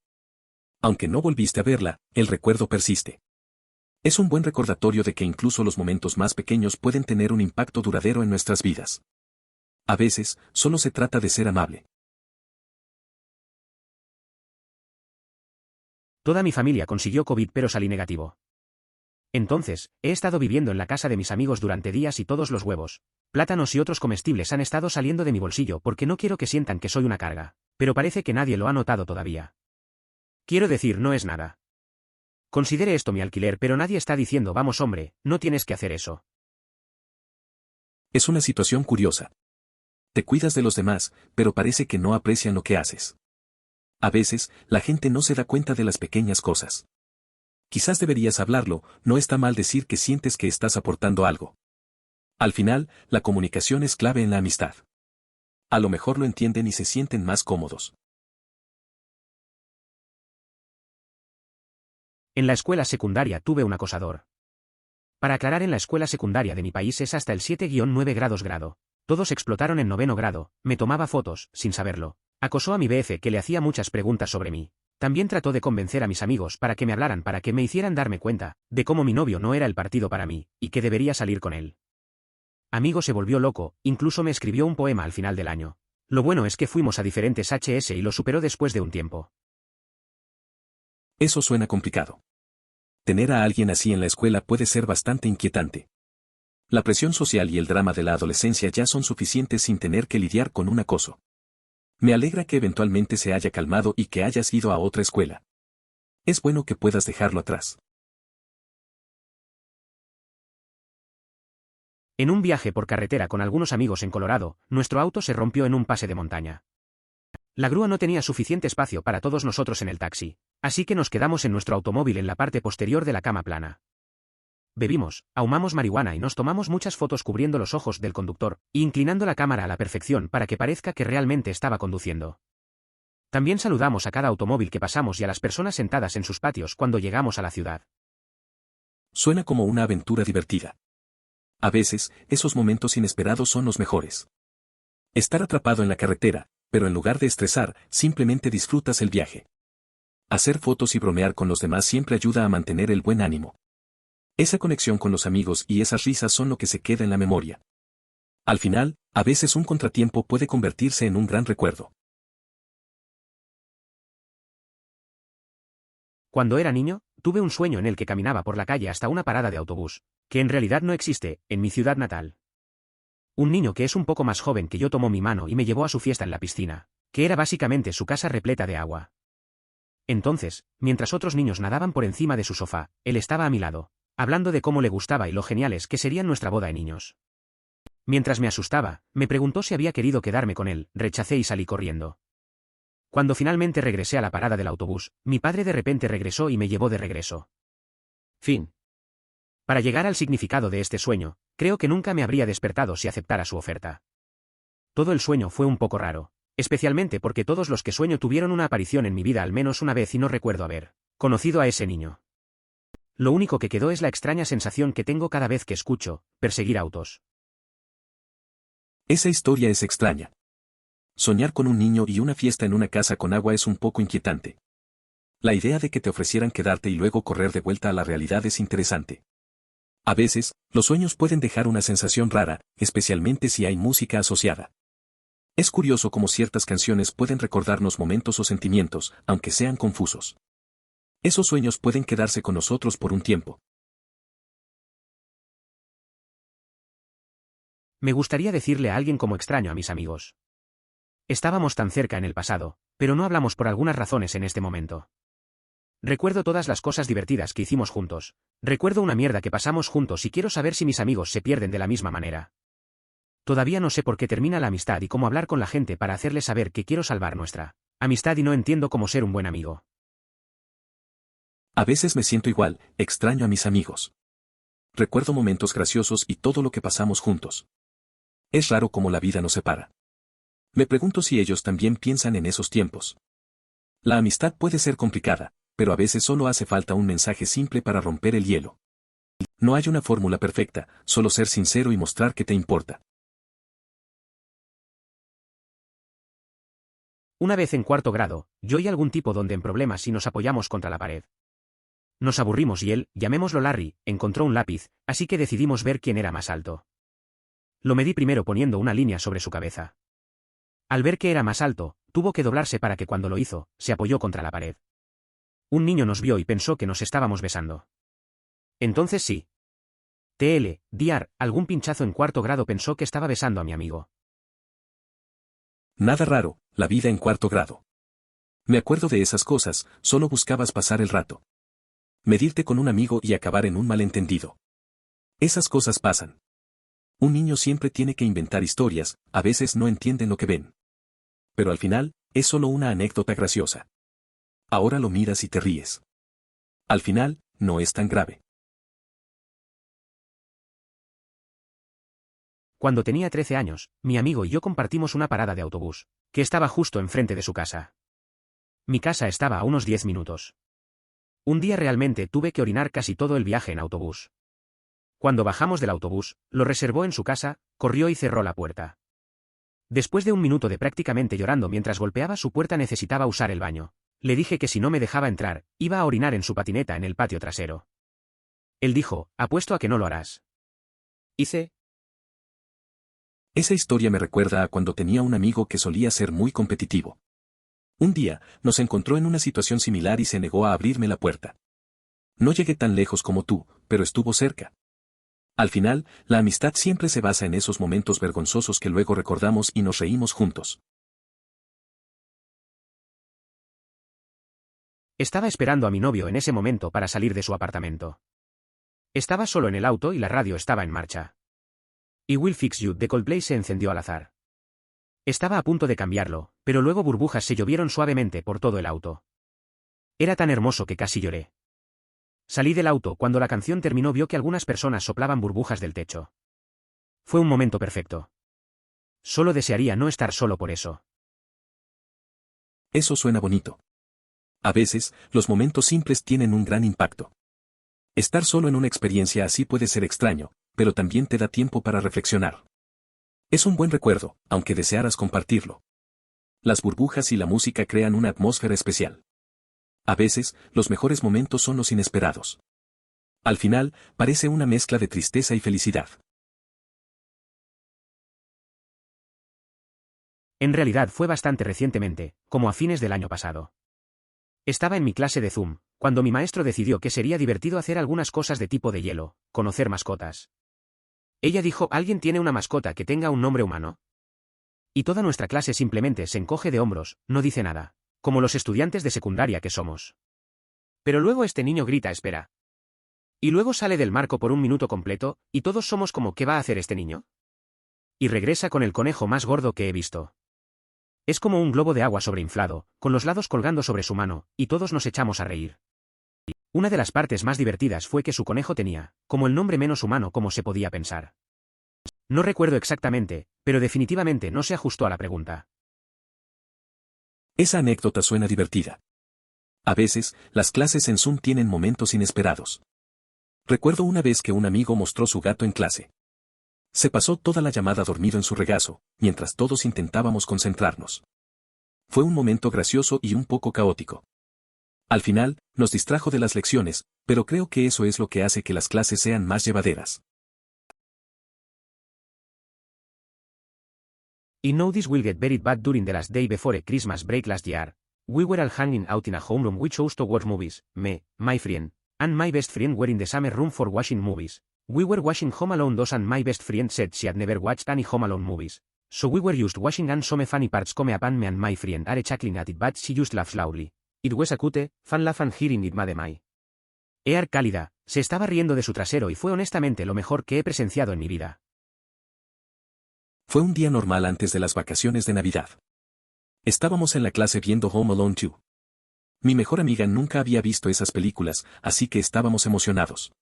Aunque no volviste a verla, el recuerdo persiste. Es un buen recordatorio de que incluso los momentos más pequeños pueden tener un impacto duradero en nuestras vidas. A veces, solo se trata de ser amable. Toda mi familia consiguió COVID pero salí negativo. Entonces, he estado viviendo en la casa de mis amigos durante días y todos los huevos, plátanos y otros comestibles han estado saliendo de mi bolsillo porque no quiero que sientan que soy una carga, pero parece que nadie lo ha notado todavía. Quiero decir, no es nada. Considere esto mi alquiler, pero nadie está diciendo vamos hombre, no tienes que hacer eso. Es una situación curiosa. Te cuidas de los demás, pero parece que no aprecian lo que haces. A veces, la gente no se da cuenta de las pequeñas cosas. Quizás deberías hablarlo, no está mal decir que sientes que estás aportando algo. Al final, la comunicación es clave en la amistad. A lo mejor lo entienden y se sienten más cómodos. En la escuela secundaria tuve un acosador. Para aclarar, en la escuela secundaria de mi país es hasta el 7-9 grados grado. Todos explotaron en 9º grado, me tomaba fotos, sin saberlo. Acosó a mi BF que le hacía muchas preguntas sobre mí. También trató de convencer a mis amigos para que me hablaran, para que me hicieran darme cuenta de cómo mi novio no era el partido para mí, y que debería salir con él. Amigo se volvió loco, incluso me escribió un poema al final del año. Lo bueno es que fuimos a diferentes HS y lo superó después de un tiempo. Eso suena complicado. Tener a alguien así en la escuela puede ser bastante inquietante. La presión social y el drama de la adolescencia ya son suficientes sin tener que lidiar con un acoso. Me alegra que eventualmente se haya calmado y que hayas ido a otra escuela. Es bueno que puedas dejarlo atrás. En un viaje por carretera con algunos amigos en Colorado, nuestro auto se rompió en un pase de montaña. La grúa no tenía suficiente espacio para todos nosotros en el taxi, así que nos quedamos en nuestro automóvil en la parte posterior de la cama plana. Bebimos, ahumamos marihuana y nos tomamos muchas fotos cubriendo los ojos del conductor, e inclinando la cámara a la perfección para que parezca que realmente estaba conduciendo. También saludamos a cada automóvil que pasamos y a las personas sentadas en sus patios cuando llegamos a la ciudad. Suena como una aventura divertida. A veces, esos momentos inesperados son los mejores. Estar atrapado en la carretera, pero en lugar de estresar, simplemente disfrutas el viaje. Hacer fotos y bromear con los demás siempre ayuda a mantener el buen ánimo. Esa conexión con los amigos y esas risas son lo que se queda en la memoria. Al final, a veces un contratiempo puede convertirse en un gran recuerdo. Cuando era niño, tuve un sueño en el que caminaba por la calle hasta una parada de autobús, que en realidad no existe, en mi ciudad natal. Un niño que es un poco más joven que yo tomó mi mano y me llevó a su fiesta en la piscina, que era básicamente su casa repleta de agua. Entonces, mientras otros niños nadaban por encima de su sofá, él estaba a mi lado, hablando de cómo le gustaba y lo geniales que serían nuestra boda de niños. Mientras me asustaba, me preguntó si había querido quedarme con él, rechacé y salí corriendo. Cuando finalmente regresé a la parada del autobús, mi padre de repente regresó y me llevó de regreso. Fin. Para llegar al significado de este sueño, creo que nunca me habría despertado si aceptara su oferta. Todo el sueño fue un poco raro, especialmente porque todos los que sueño tuvieron una aparición en mi vida al menos una vez y no recuerdo haber conocido a ese niño. Lo único que quedó es la extraña sensación que tengo cada vez que escucho perseguir autos. Esa historia es extraña. Soñar con un niño y una fiesta en una casa con agua es un poco inquietante. La idea de que te ofrecieran quedarte y luego correr de vuelta a la realidad es interesante. A veces, los sueños pueden dejar una sensación rara, especialmente si hay música asociada. Es curioso cómo ciertas canciones pueden recordarnos momentos o sentimientos, aunque sean confusos. Esos sueños pueden quedarse con nosotros por un tiempo. Me gustaría decirle a alguien como extraño a mis amigos. Estábamos tan cerca en el pasado, pero no hablamos por algunas razones en este momento. Recuerdo todas las cosas divertidas que hicimos juntos. Recuerdo una mierda que pasamos juntos y quiero saber si mis amigos se pierden de la misma manera. Todavía no sé por qué termina la amistad y cómo hablar con la gente para hacerles saber que quiero salvar nuestra amistad y no entiendo cómo ser un buen amigo. A veces me siento igual, extraño a mis amigos. Recuerdo momentos graciosos y todo lo que pasamos juntos. Es raro cómo la vida nos separa. Me pregunto si ellos también piensan en esos tiempos. La amistad puede ser complicada, pero a veces solo hace falta un mensaje simple para romper el hielo. No hay una fórmula perfecta, solo ser sincero y mostrar que te importa. Una vez en cuarto grado, yo y algún tipo donde en problemas y nos apoyamos contra la pared. Nos aburrimos y él, llamémoslo Larry, encontró un lápiz, así que decidimos ver quién era más alto. Lo medí primero poniendo una línea sobre su cabeza. Al ver que era más alto, tuvo que doblarse para que cuando lo hizo, se apoyó contra la pared. Un niño nos vio y pensó que nos estábamos besando. Entonces sí. Algún pinchazo en cuarto grado pensó que estaba besando a mi amigo. Nada raro, la vida en cuarto grado. Me acuerdo de esas cosas, solo buscabas pasar el rato. Medirte con un amigo y acabar en un malentendido. Esas cosas pasan. Un niño siempre tiene que inventar historias, a veces no entienden lo que ven. Pero al final, es solo una anécdota graciosa. Ahora lo miras y te ríes. Al final, no es tan grave. Cuando tenía 13 años, mi amigo y yo compartimos una parada de autobús, que estaba justo enfrente de su casa. Mi casa estaba a unos 10 minutos. Un día realmente tuve que orinar casi todo el viaje en autobús. Cuando bajamos del autobús, lo reservó en su casa, corrió y cerró la puerta. Después de un minuto de prácticamente llorando mientras golpeaba su puerta necesitaba usar el baño. Le dije que si no me dejaba entrar, iba a orinar en su patineta en el patio trasero. Él dijo, apuesto a que no lo harás. Hice. Esa historia me recuerda a cuando tenía un amigo que solía ser muy competitivo. Un día, nos encontró en una situación similar y se negó a abrirme la puerta. No llegué tan lejos como tú, pero estuvo cerca. Al final, la amistad siempre se basa en esos momentos vergonzosos que luego recordamos y nos reímos juntos. Estaba esperando a mi novio en ese momento para salir de su apartamento. Estaba solo en el auto y la radio estaba en marcha. Y Will Fix You de Coldplay se encendió al azar. Estaba a punto de cambiarlo, pero luego burbujas se llovieron suavemente por todo el auto. Era tan hermoso que casi lloré. Salí del auto cuando la canción terminó vio que algunas personas soplaban burbujas del techo. Fue un momento perfecto. Solo desearía no estar solo por eso. Eso suena bonito. A veces, los momentos simples tienen un gran impacto. Estar solo en una experiencia así puede ser extraño, pero también te da tiempo para reflexionar. Es un buen recuerdo, aunque desearas compartirlo. Las burbujas y la música crean una atmósfera especial. A veces, los mejores momentos son los inesperados. Al final, parece una mezcla de tristeza y felicidad. En realidad fue bastante recientemente, como a fines del año pasado. Estaba en mi clase de Zoom, cuando mi maestro decidió que sería divertido hacer algunas cosas de tipo de hielo, conocer mascotas. Ella dijo, ¿alguien tiene una mascota que tenga un nombre humano? Y toda nuestra clase simplemente se encoge de hombros, no dice nada, como los estudiantes de secundaria que somos. Pero luego este niño grita, espera. Y luego sale del marco por un minuto completo, y todos somos como, ¿qué va a hacer este niño? Y regresa con el conejo más gordo que he visto. Es como un globo de agua sobreinflado, con los lados colgando sobre su mano, y todos nos echamos a reír. Una de las partes más divertidas fue que su conejo tenía, como el nombre menos humano como se podía pensar. No recuerdo exactamente, pero definitivamente no se ajustó a la pregunta. Esa anécdota suena divertida. A veces, las clases en Zoom tienen momentos inesperados. Recuerdo una vez que un amigo mostró su gato en clase. Se pasó toda la llamada dormido en su regazo, mientras todos intentábamos concentrarnos. Fue un momento gracioso y un poco caótico. Al final, nos distrajo de las lecciones, pero creo que eso es lo que hace que las clases sean más llevaderas. I know this will get very bad during the last day before Christmas break last year. We were all hanging out in a homeroom we chose to watch movies, me, my friend, and my best friend were in the summer room for watching movies. We were watching Home Alone 2 and my best friend said she had never watched any Home Alone movies. So we were just watching and some funny parts come up and me and my friend are chuckling at it but she just laughs loudly. It was a cute, fun laugh and hearing it made my ear cálida, se estaba riendo de su trasero y fue honestamente lo mejor que he presenciado en mi vida. Fue un día normal antes de las vacaciones de Navidad. Estábamos en la clase viendo Home Alone 2. Mi mejor amiga nunca había visto esas películas, así que estábamos emocionados.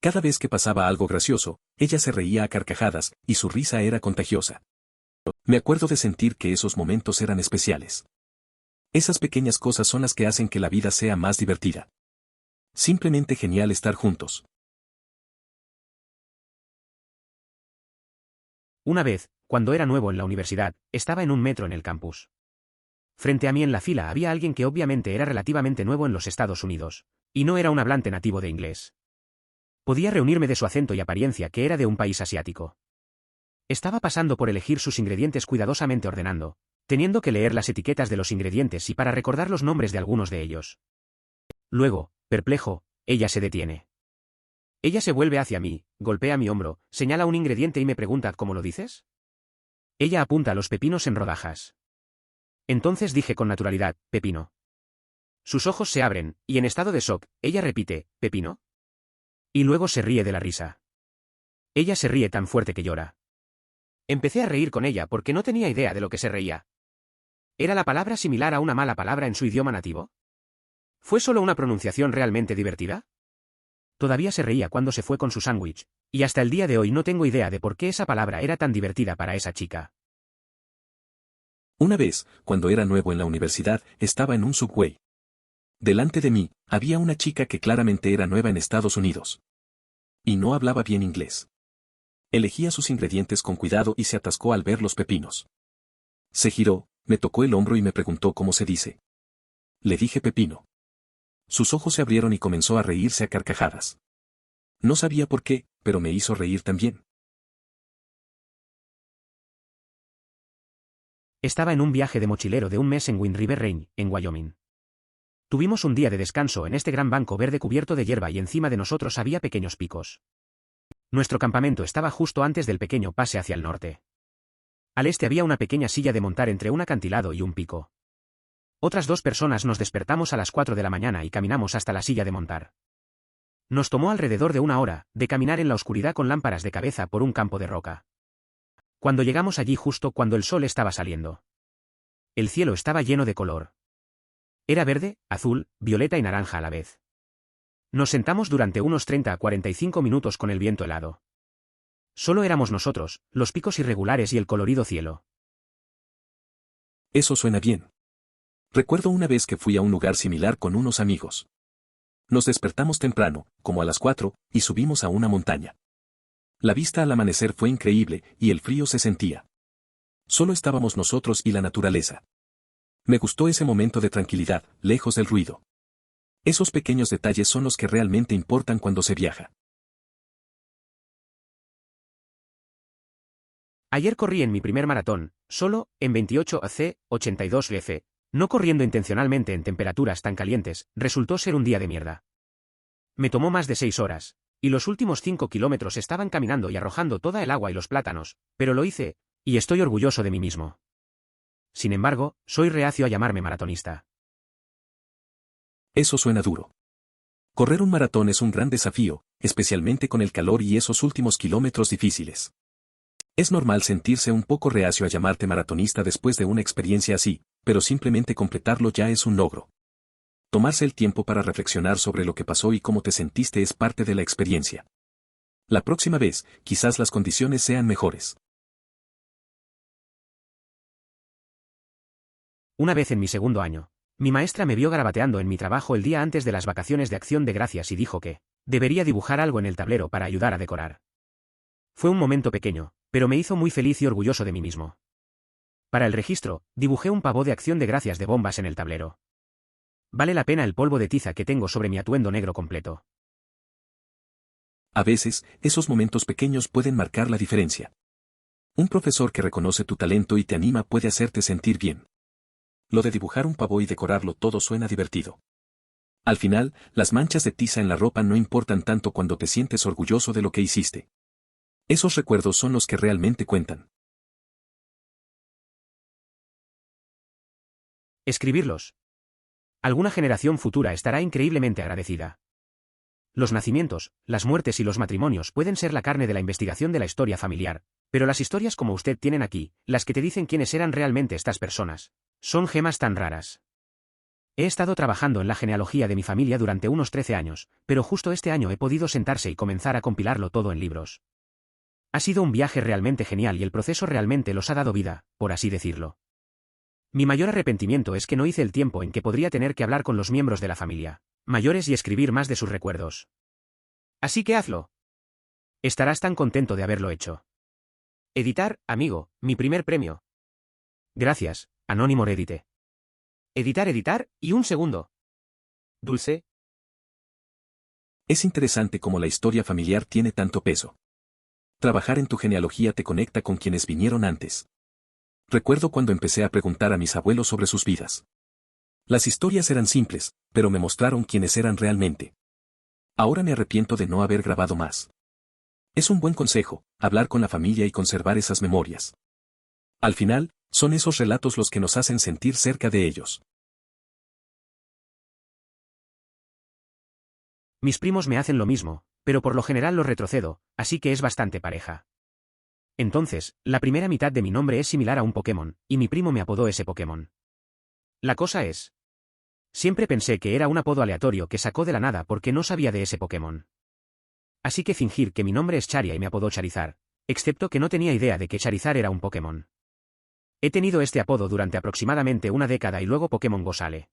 Cada vez que pasaba algo gracioso, ella se reía a carcajadas, y su risa era contagiosa. Me acuerdo de sentir que esos momentos eran especiales. Esas pequeñas cosas son las que hacen que la vida sea más divertida. Simplemente genial estar juntos. Una vez, cuando era nuevo en la universidad, estaba en un metro en el campus. Frente a mí en la fila había alguien que obviamente era relativamente nuevo en los Estados Unidos, y no era un hablante nativo de inglés. Podía reunirme de su acento y apariencia que era de un país asiático. Estaba pasando por elegir sus ingredientes cuidadosamente ordenando, teniendo que leer las etiquetas de los ingredientes y para recordar los nombres de algunos de ellos. Luego, perplejo, ella se detiene. Ella se vuelve hacia mí, golpea mi hombro, señala un ingrediente y me pregunta ¿cómo lo dices? Ella apunta a los pepinos en rodajas. Entonces dije con naturalidad, pepino. Sus ojos se abren, y en estado de shock, ella repite, ¿pepino? Y luego se ríe de la risa. Ella se ríe tan fuerte que llora. Empecé a reír con ella porque no tenía idea de lo que se reía. ¿Era la palabra similar a una mala palabra en su idioma nativo? ¿Fue solo una pronunciación realmente divertida? Todavía se reía cuando se fue con su sándwich, y hasta el día de hoy no tengo idea de por qué esa palabra era tan divertida para esa chica. Una vez, cuando era nuevo en la universidad, estaba en un subway. Delante de mí, había una chica que claramente era nueva en Estados Unidos. Y no hablaba bien inglés. Elegía sus ingredientes con cuidado y se atascó al ver los pepinos. Se giró, me tocó el hombro y me preguntó cómo se dice. Le dije pepino. Sus ojos se abrieron y comenzó a reírse a carcajadas. No sabía por qué, pero me hizo reír también. Estaba en un viaje de mochilero de un mes en Wind River Range, en Wyoming. Tuvimos un día de descanso en este gran banco verde cubierto de hierba y encima de nosotros había pequeños picos. Nuestro campamento estaba justo antes del pequeño pase hacia el norte. Al este había una pequeña silla de montar entre un acantilado y un pico. Otras 2 personas nos despertamos a las 4 de la mañana y caminamos hasta la silla de montar. Nos tomó alrededor de 1 hora, de caminar en la oscuridad con lámparas de cabeza por un campo de roca. Cuando llegamos allí justo cuando el sol estaba saliendo. El cielo estaba lleno de color. Era verde, azul, violeta y naranja a la vez. Nos sentamos durante unos 30 a 45 minutos con el viento helado. Solo éramos nosotros, los picos irregulares y el colorido cielo. Eso suena bien. Recuerdo una vez que fui a un lugar similar con unos amigos. Nos despertamos temprano, como a las 4, y subimos a una montaña. La vista al amanecer fue increíble, y el frío se sentía. Solo estábamos nosotros y la naturaleza. Me gustó ese momento de tranquilidad, lejos del ruido. Esos pequeños detalles son los que realmente importan cuando se viaja. Ayer corrí en mi primer maratón, solo, en 28 AC, 82 F, No corriendo intencionalmente en temperaturas tan calientes, resultó ser un día de mierda. Me tomó más de 6 horas, y los últimos 5 kilómetros estaban caminando y arrojando toda el agua y los plátanos, pero lo hice, y estoy orgulloso de mí mismo. Sin embargo, soy reacio a llamarme maratonista. Eso suena duro. Correr un maratón es un gran desafío, especialmente con el calor y esos últimos kilómetros difíciles. Es normal sentirse un poco reacio a llamarte maratonista después de una experiencia así, pero simplemente completarlo ya es un logro. Tomarse el tiempo para reflexionar sobre lo que pasó y cómo te sentiste es parte de la experiencia. La próxima vez, quizás las condiciones sean mejores. Una vez en mi segundo año, mi maestra me vio garabateando en mi trabajo el día antes de las vacaciones de Acción de Gracias y dijo que debería dibujar algo en el tablero para ayudar a decorar. Fue un momento pequeño, pero me hizo muy feliz y orgulloso de mí mismo. Para el registro, dibujé un pavó de Acción de Gracias de bombas en el tablero. Vale la pena el polvo de tiza que tengo sobre mi atuendo negro completo. A veces, esos momentos pequeños pueden marcar la diferencia. Un profesor que reconoce tu talento y te anima puede hacerte sentir bien. Lo de dibujar un pavó y decorarlo todo suena divertido. Al final, las manchas de tiza en la ropa no importan tanto cuando te sientes orgulloso de lo que hiciste. Esos recuerdos son los que realmente cuentan. Escribirlos. Alguna generación futura estará increíblemente agradecida. Los nacimientos, las muertes y los matrimonios pueden ser la carne de la investigación de la historia familiar, pero las historias como usted tienen aquí, las que te dicen quiénes eran realmente estas personas, son gemas tan raras. He estado trabajando en la genealogía de mi familia durante unos 13 años, pero justo este año he podido sentarse y comenzar a compilarlo todo en libros. Ha sido un viaje realmente genial y el proceso realmente los ha dado vida, por así decirlo. Mi mayor arrepentimiento es que no hice el tiempo en que podría tener que hablar con los miembros de la familia mayores y escribir más de sus recuerdos. Así que hazlo. Estarás tan contento de haberlo hecho. Editar, amigo, mi primer premio. Gracias, Anónimo Edite. Editar, y un segundo. Dulce. Es interesante cómo la historia familiar tiene tanto peso. Trabajar en tu genealogía te conecta con quienes vinieron antes. Recuerdo cuando empecé a preguntar a mis abuelos sobre sus vidas. Las historias eran simples, pero me mostraron quiénes eran realmente. Ahora me arrepiento de no haber grabado más. Es un buen consejo, hablar con la familia y conservar esas memorias. Al final, son esos relatos los que nos hacen sentir cerca de ellos. Mis primos me hacen lo mismo, pero por lo general los retrocedo, así que es bastante pareja. Entonces, la primera mitad de mi nombre es similar a un Pokémon, y mi primo me apodó ese Pokémon. La cosa es, siempre pensé que era un apodo aleatorio que sacó de la nada porque no sabía de ese Pokémon. Así que fingir que mi nombre es Charia y me apodó Charizard, excepto que no tenía idea de que Charizard era un Pokémon. He tenido este apodo durante aproximadamente una década y luego Pokémon Go sale.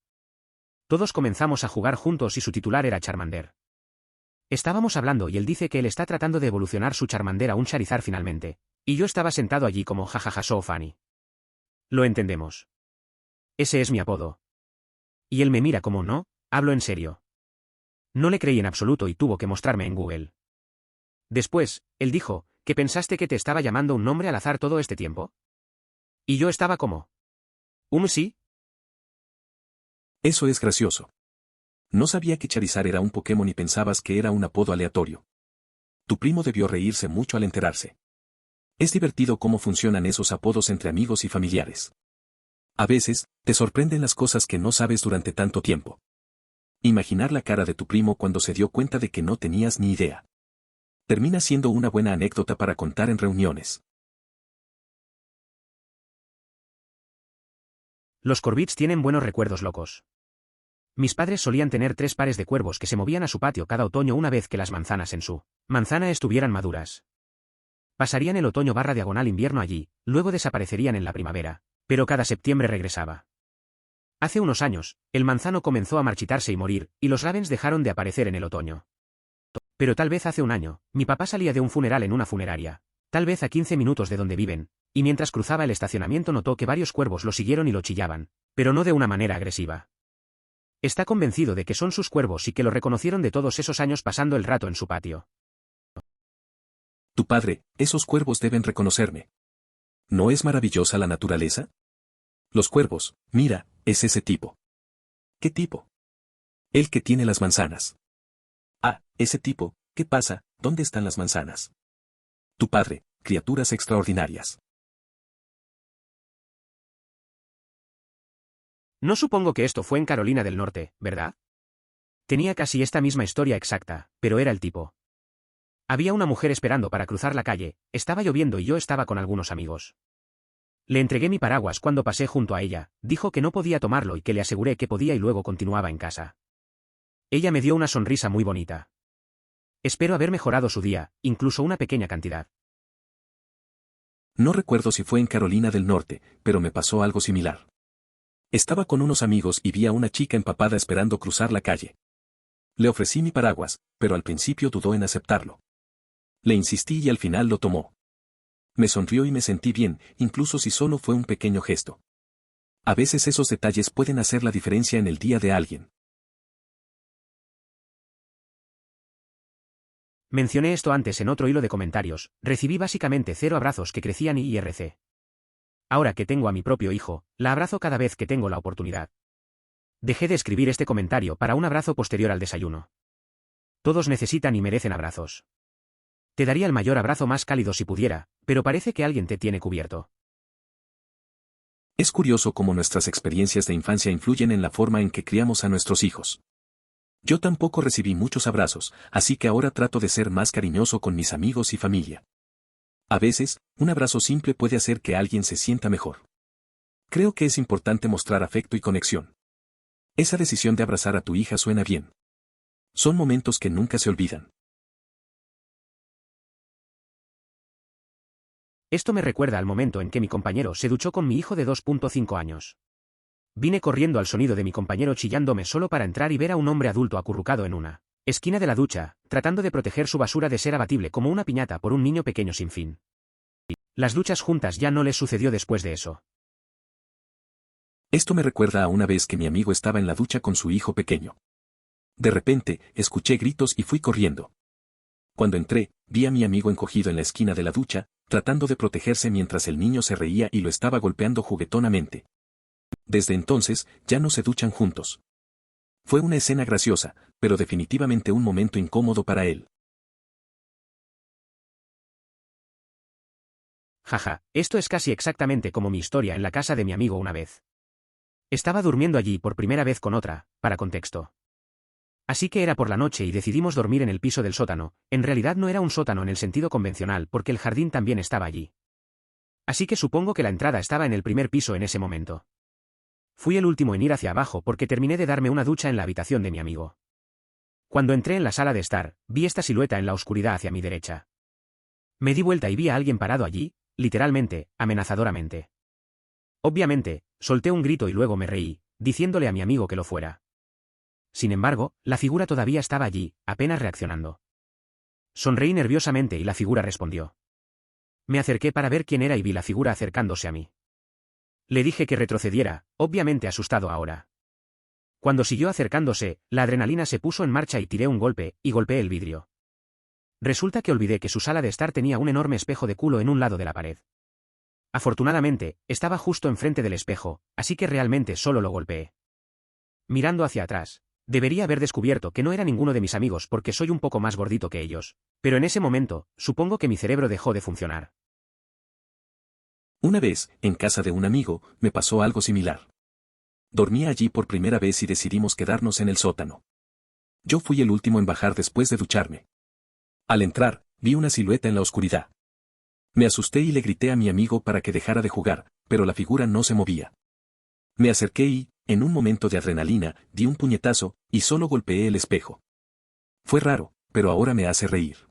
Todos comenzamos a jugar juntos y su titular era Charmander. Estábamos hablando y él dice que él está tratando de evolucionar su Charmander a un Charizard finalmente, y yo estaba sentado allí como jajaja so funny. Lo entendemos. Ese es mi apodo. Y él me mira como no, hablo en serio. No le creí en absoluto y tuvo que mostrarme en Google. Después, él dijo, ¿que pensaste que te estaba llamando un nombre al azar todo este tiempo? Y yo estaba como, sí. Eso es gracioso. No sabía que Charizard era un Pokémon y pensabas que era un apodo aleatorio. Tu primo debió reírse mucho al enterarse. Es divertido cómo funcionan esos apodos entre amigos y familiares. A veces, te sorprenden las cosas que no sabes durante tanto tiempo. Imaginar la cara de tu primo cuando se dio cuenta de que no tenías ni idea. Termina siendo una buena anécdota para contar en reuniones. Los Corvits tienen buenos recuerdos locos. Mis padres solían tener 3 pares de cuervos que se movían a su patio cada otoño una vez que las manzanas en su manzana estuvieran maduras. Pasarían el otoño/diagonal invierno allí, luego desaparecerían en la primavera, pero cada septiembre regresaba. Hace unos años, el manzano comenzó a marchitarse y morir, y los ravens dejaron de aparecer en el otoño. Pero tal vez hace un año, mi papá salía de un funeral en una funeraria, tal vez a 15 minutos de donde viven, y mientras cruzaba el estacionamiento notó que varios cuervos lo siguieron y lo chillaban, pero no de una manera agresiva. Está convencido de que son sus cuervos y que lo reconocieron de todos esos años pasando el rato en su patio. Tu padre, esos cuervos deben reconocerme. ¿No es maravillosa la naturaleza? Los cuervos, mira, es ese tipo. ¿Qué tipo? El que tiene las manzanas. Ah, ese tipo, ¿qué pasa? ¿Dónde están las manzanas? Tu padre, criaturas extraordinarias. No supongo que esto fue en Carolina del Norte, ¿verdad? Tenía casi esta misma historia exacta, pero era el tipo. Había una mujer esperando para cruzar la calle, estaba lloviendo y yo estaba con algunos amigos. Le entregué mi paraguas cuando pasé junto a ella, dijo que no podía tomarlo y que le aseguré que podía y luego continuaba en casa. Ella me dio una sonrisa muy bonita. Espero haber mejorado su día, incluso una pequeña cantidad. No recuerdo si fue en Carolina del Norte, pero me pasó algo similar. Estaba con unos amigos y vi a una chica empapada esperando cruzar la calle. Le ofrecí mi paraguas, pero al principio dudó en aceptarlo. Le insistí y al final lo tomó. Me sonrió y me sentí bien, incluso si solo fue un pequeño gesto. A veces esos detalles pueden hacer la diferencia en el día de alguien. Mencioné esto antes en otro hilo de comentarios, recibí básicamente 0 abrazos que crecían IRC. Ahora que tengo a mi propio hijo, la abrazo cada vez que tengo la oportunidad. Dejé de escribir este comentario para un abrazo posterior al desayuno. Todos necesitan y merecen abrazos. Te daría el mayor abrazo más cálido si pudiera, pero parece que alguien te tiene cubierto. Es curioso cómo nuestras experiencias de infancia influyen en la forma en que criamos a nuestros hijos. Yo tampoco recibí muchos abrazos, así que ahora trato de ser más cariñoso con mis amigos y familia. A veces, un abrazo simple puede hacer que alguien se sienta mejor. Creo que es importante mostrar afecto y conexión. Esa decisión de abrazar a tu hija suena bien. Son momentos que nunca se olvidan. Esto me recuerda al momento en que mi compañero se duchó con mi hijo de 2.5 años. Vine corriendo al sonido de mi compañero chillándome solo para entrar y ver a un hombre adulto acurrucado en una esquina de la ducha, tratando de proteger su basura de ser abatible como una piñata por un niño pequeño sin fin. Las duchas juntas ya no les sucedió después de eso. Esto me recuerda a una vez que mi amigo estaba en la ducha con su hijo pequeño. De repente, escuché gritos y fui corriendo. Cuando entré, vi a mi amigo encogido en la esquina de la ducha, tratando de protegerse mientras el niño se reía y lo estaba golpeando juguetonamente. Desde entonces, ya no se duchan juntos. Fue una escena graciosa, pero definitivamente un momento incómodo para él. Jaja, esto es casi exactamente como mi historia en la casa de mi amigo una vez. Estaba durmiendo allí por primera vez con otra, para contexto. Así que era por la noche y decidimos dormir en el piso del sótano, en realidad no era un sótano en el sentido convencional porque el jardín también estaba allí. Así que supongo que la entrada estaba en el primer piso en ese momento. Fui el último en ir hacia abajo porque terminé de darme una ducha en la habitación de mi amigo. Cuando entré en la sala de estar, vi esta silueta en la oscuridad hacia mi derecha. Me di vuelta y vi a alguien parado allí, literalmente, amenazadoramente. Obviamente, solté un grito y luego me reí, diciéndole a mi amigo que lo fuera. Sin embargo, la figura todavía estaba allí, apenas reaccionando. Sonreí nerviosamente y la figura respondió. Me acerqué para ver quién era y vi la figura acercándose a mí. Le dije que retrocediera, obviamente asustado ahora. Cuando siguió acercándose, la adrenalina se puso en marcha y tiré un golpe, y golpeé el vidrio. Resulta que olvidé que su sala de estar tenía un enorme espejo de culo en un lado de la pared. Afortunadamente, estaba justo enfrente del espejo, así que realmente solo lo golpeé. Mirando hacia atrás, debería haber descubierto que no era ninguno de mis amigos porque soy un poco más gordito que ellos, pero en ese momento, supongo que mi cerebro dejó de funcionar. Una vez, en casa de un amigo, me pasó algo similar. Dormía allí por primera vez y decidimos quedarnos en el sótano. Yo fui el último en bajar después de ducharme. Al entrar, vi una silueta en la oscuridad. Me asusté y le grité a mi amigo para que dejara de jugar, pero la figura no se movía. Me acerqué y, en un momento de adrenalina, di un puñetazo, y solo golpeé el espejo. Fue raro, pero ahora me hace reír.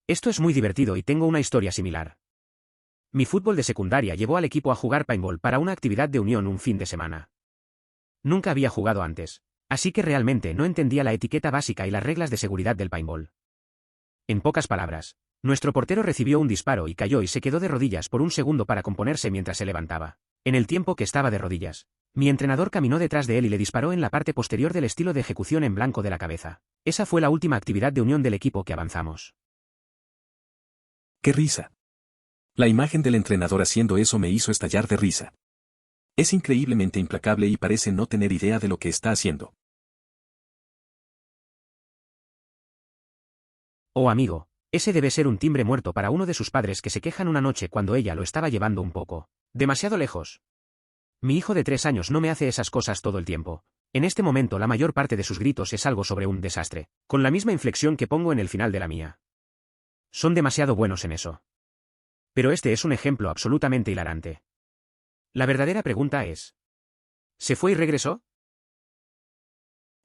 Esto es muy divertido y tengo una historia similar. Mi fútbol de secundaria llevó al equipo a jugar paintball para una actividad de unión un fin de semana. Nunca había jugado antes, así que realmente no entendía la etiqueta básica y las reglas de seguridad del paintball. En pocas palabras, nuestro portero recibió un disparo y cayó y se quedó de rodillas por un segundo para componerse mientras se levantaba. En el tiempo que estaba de rodillas, mi entrenador caminó detrás de él y le disparó en la parte posterior del estilo de ejecución en blanco de la cabeza. Esa fue la última actividad de unión del equipo que avanzamos. ¡Qué risa! La imagen del entrenador haciendo eso me hizo estallar de risa. Es increíblemente implacable y parece no tener idea de lo que está haciendo. Oh amigo, ese debe ser un timbre muerto para uno de sus padres que se quejan una noche cuando ella lo estaba llevando un poco demasiado lejos. Mi hijo de 3 años no me hace esas cosas todo el tiempo. En este momento la mayor parte de sus gritos es algo sobre un desastre, con la misma inflexión que pongo en el final de la mía. Son demasiado buenos en eso. Pero este es un ejemplo absolutamente hilarante. La verdadera pregunta es: ¿se fue y regresó?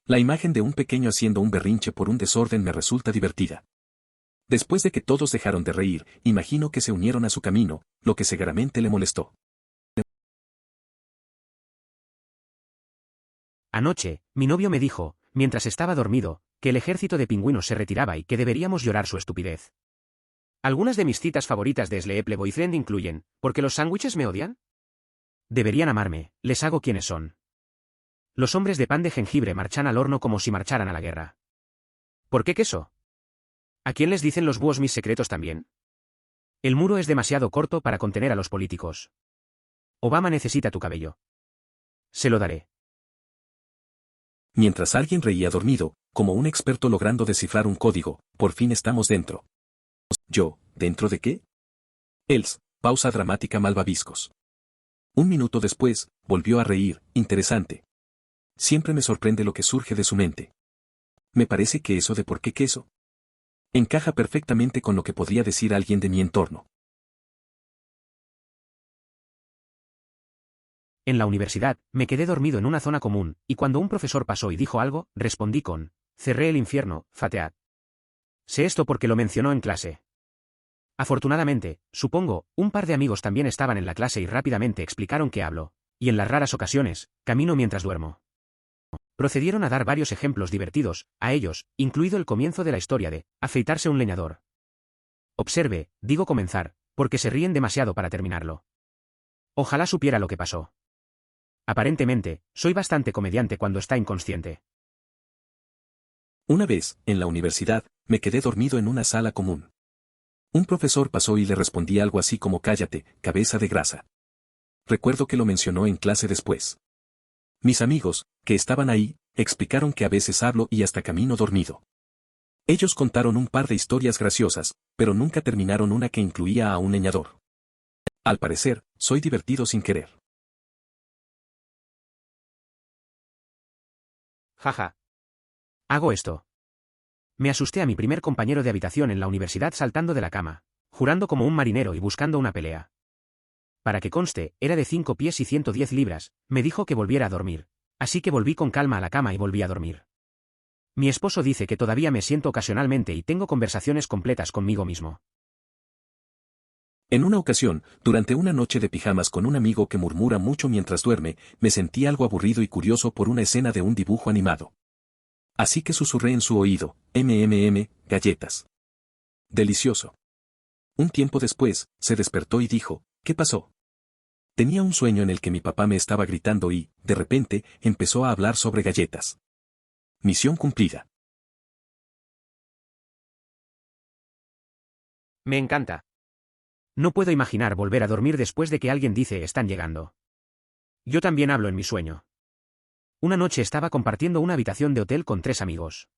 La imagen de un pequeño haciendo un berrinche por un desorden me resulta divertida. Después de que todos dejaron de reír, imagino que se unieron a su camino, lo que seguramente le molestó. Anoche, mi novio me dijo, mientras estaba dormido, que el ejército de pingüinos se retiraba y que deberíamos llorar su estupidez. Algunas de mis citas favoritas de Sleeple Boyfriend incluyen: ¿por qué los sándwiches me odian? Deberían amarme, les hago quienes son. Los hombres de pan de jengibre marchan al horno como si marcharan a la guerra. ¿Por qué queso? ¿A quién les dicen los búhos mis secretos también? El muro es demasiado corto para contener a los políticos. Obama necesita tu cabello. Se lo daré. Mientras alguien reía dormido, como un experto logrando descifrar un código, por fin estamos dentro. Yo, ¿dentro de qué? Els, pausa dramática malvaviscos. Un minuto después, volvió a reír, interesante. Siempre me sorprende lo que surge de su mente. Me parece que eso de por qué queso encaja perfectamente con lo que podría decir alguien de mi entorno. En la universidad, me quedé dormido en una zona común, y cuando un profesor pasó y dijo algo, respondí con: cerré el infierno, Fatead. Sé esto porque lo mencionó en clase. Afortunadamente, supongo, un par de amigos también estaban en la clase y rápidamente explicaron qué hablo, y en las raras ocasiones, camino mientras duermo. Procedieron a dar varios ejemplos divertidos, a ellos, incluido el comienzo de la historia de afeitarse un leñador. Observe, digo comenzar, porque se ríen demasiado para terminarlo. Ojalá supiera lo que pasó. Aparentemente, soy bastante comediante cuando está inconsciente. Una vez, en la universidad, me quedé dormido en una sala común. Un profesor pasó y le respondí algo así como: cállate, cabeza de grasa. Recuerdo que lo mencionó en clase después. Mis amigos, que estaban ahí, explicaron que a veces hablo y hasta camino dormido. Ellos contaron un par de historias graciosas, pero nunca terminaron una que incluía a un leñador. Al parecer, soy divertido sin querer. Jaja. Hago esto. Me asusté a mi primer compañero de habitación en la universidad saltando de la cama, jurando como un marinero y buscando una pelea. Para que conste, era de 5 pies y 110 libras, me dijo que volviera a dormir, así que volví con calma a la cama y volví a dormir. Mi esposo dice que todavía me siento ocasionalmente y tengo conversaciones completas conmigo mismo. En una ocasión, durante una noche de pijamas con un amigo que murmura mucho mientras duerme, me sentí algo aburrido y curioso por una escena de un dibujo animado. Así que susurré en su oído: galletas. Delicioso. Un tiempo después, se despertó y dijo: ¿qué pasó? Tenía un sueño en el que mi papá me estaba gritando y, de repente, empezó a hablar sobre galletas. Misión cumplida. Me encanta. No puedo imaginar volver a dormir después de que alguien dice están llegando. Yo también hablo en mi sueño. Una noche estaba compartiendo una habitación de hotel con 3 amigos.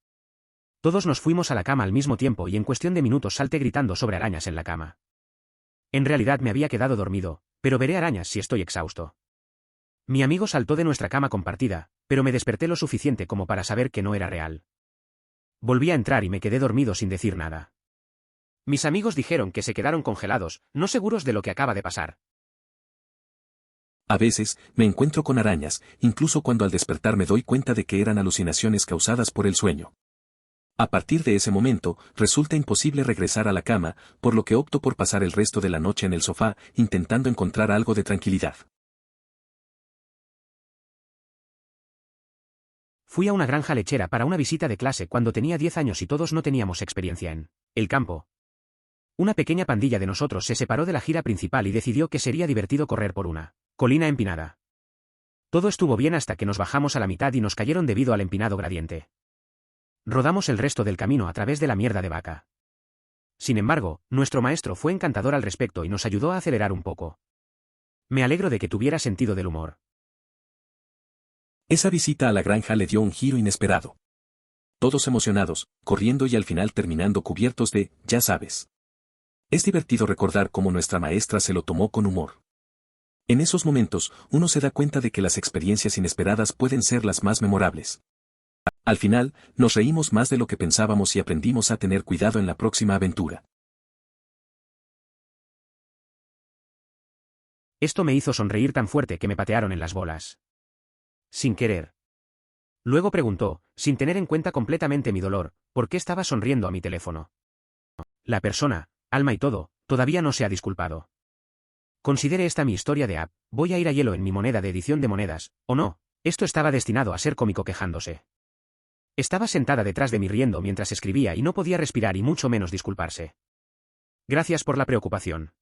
Todos nos fuimos a la cama al mismo tiempo y en cuestión de minutos salté gritando sobre arañas en la cama. En realidad me había quedado dormido, pero veré arañas si estoy exhausto. Mi amigo saltó de nuestra cama compartida, pero me desperté lo suficiente como para saber que no era real. Volví a entrar y me quedé dormido sin decir nada. Mis amigos dijeron que se quedaron congelados, no seguros de lo que acaba de pasar. A veces, me encuentro con arañas, incluso cuando al despertar me doy cuenta de que eran alucinaciones causadas por el sueño. A partir de ese momento, resulta imposible regresar a la cama, por lo que opto por pasar el resto de la noche en el sofá, intentando encontrar algo de tranquilidad. Fui a una granja lechera para una visita de clase cuando tenía 10 años y todos no teníamos experiencia en el campo. Una pequeña pandilla de nosotros se separó de la gira principal y decidió que sería divertido correr por una colina empinada. Todo estuvo bien hasta que nos bajamos a la mitad y nos cayeron debido al empinado gradiente. Rodamos el resto del camino a través de la mierda de vaca. Sin embargo, nuestro maestro fue encantador al respecto y nos ayudó a acelerar un poco. Me alegro de que tuviera sentido del humor. Esa visita a la granja le dio un giro inesperado. Todos emocionados, corriendo y al final terminando cubiertos de, ya sabes. Es divertido recordar cómo nuestra maestra se lo tomó con humor. En esos momentos, uno se da cuenta de que las experiencias inesperadas pueden ser las más memorables. Al final, nos reímos más de lo que pensábamos y aprendimos a tener cuidado en la próxima aventura. Esto me hizo sonreír tan fuerte que me patearon en las bolas. Sin querer. Luego preguntó, sin tener en cuenta completamente mi dolor, por qué estaba sonriendo a mi teléfono. La persona, alma y todo, todavía no se ha disculpado. Considere esta mi historia de app, voy a ir a hielo en mi moneda de edición de monedas, o no, esto estaba destinado a ser cómico quejándose. Estaba sentada detrás de mí riendo mientras escribía y no podía respirar y mucho menos disculparse. Gracias por la preocupación.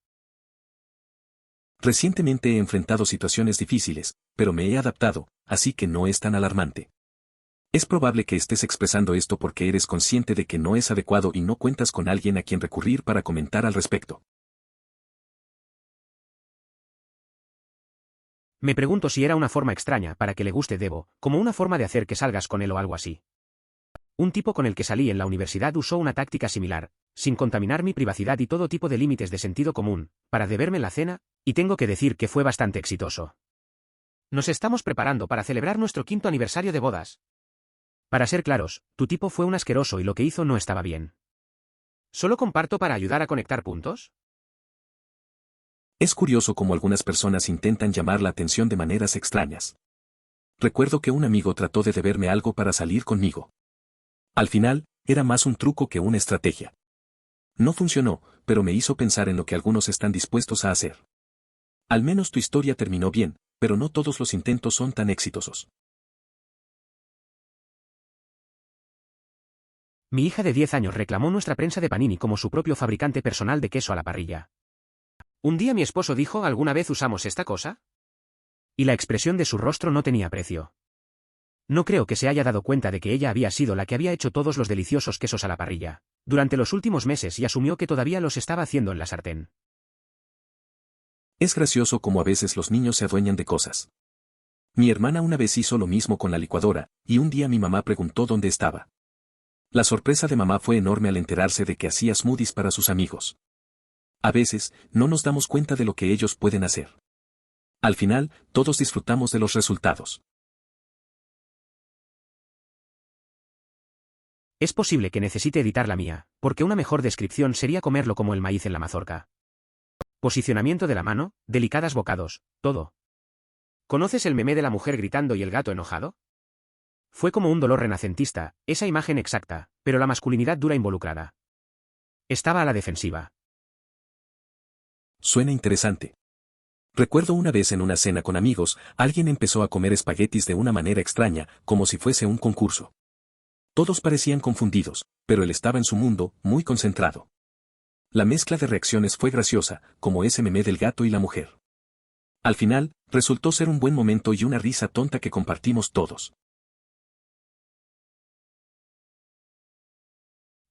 Recientemente he enfrentado situaciones difíciles, pero me he adaptado, así que no es tan alarmante. Es probable que estés expresando esto porque eres consciente de que no es adecuado y no cuentas con alguien a quien recurrir para comentar al respecto. Me pregunto si era una forma extraña para que le guste Debo, como una forma de hacer que salgas con él o algo así. Un tipo con el que salí en la universidad usó una táctica similar, sin contaminar mi privacidad y todo tipo de límites de sentido común, para deberme la cena, y tengo que decir que fue bastante exitoso. Nos estamos preparando para celebrar nuestro 5º aniversario de bodas. Para ser claros, tu tipo fue un asqueroso y lo que hizo no estaba bien. ¿Solo comparto para ayudar a conectar puntos? Es curioso cómo algunas personas intentan llamar la atención de maneras extrañas. Recuerdo que un amigo trató de deberme algo para salir conmigo. Al final, era más un truco que una estrategia. No funcionó, pero me hizo pensar en lo que algunos están dispuestos a hacer. Al menos tu historia terminó bien, pero no todos los intentos son tan exitosos. Mi hija de 10 años reclamó nuestra prensa de Panini como su propio fabricante personal de queso a la parrilla. Un día mi esposo dijo, ¿alguna vez usamos esta cosa? Y la expresión de su rostro no tenía precio. No creo que se haya dado cuenta de que ella había sido la que había hecho todos los deliciosos quesos a la parrilla durante los últimos meses y asumió que todavía los estaba haciendo en la sartén. Es gracioso cómo a veces los niños se adueñan de cosas. Mi hermana una vez hizo lo mismo con la licuadora, y un día mi mamá preguntó dónde estaba. La sorpresa de mamá fue enorme al enterarse de que hacía smoothies para sus amigos. A veces, no nos damos cuenta de lo que ellos pueden hacer. Al final, todos disfrutamos de los resultados. Es posible que necesite editar la mía, porque una mejor descripción sería comerlo como el maíz en la mazorca. Posicionamiento de la mano, delicadas bocados, todo. ¿Conoces el meme de la mujer gritando y el gato enojado? Fue como un dolor renacentista, esa imagen exacta, pero la masculinidad dura involucrada. Estaba a la defensiva. Suena interesante. Recuerdo una vez en una cena con amigos, alguien empezó a comer espaguetis de una manera extraña, como si fuese un concurso. Todos parecían confundidos, pero él estaba en su mundo, muy concentrado. La mezcla de reacciones fue graciosa, como ese meme del gato y la mujer. Al final, resultó ser un buen momento y una risa tonta que compartimos todos.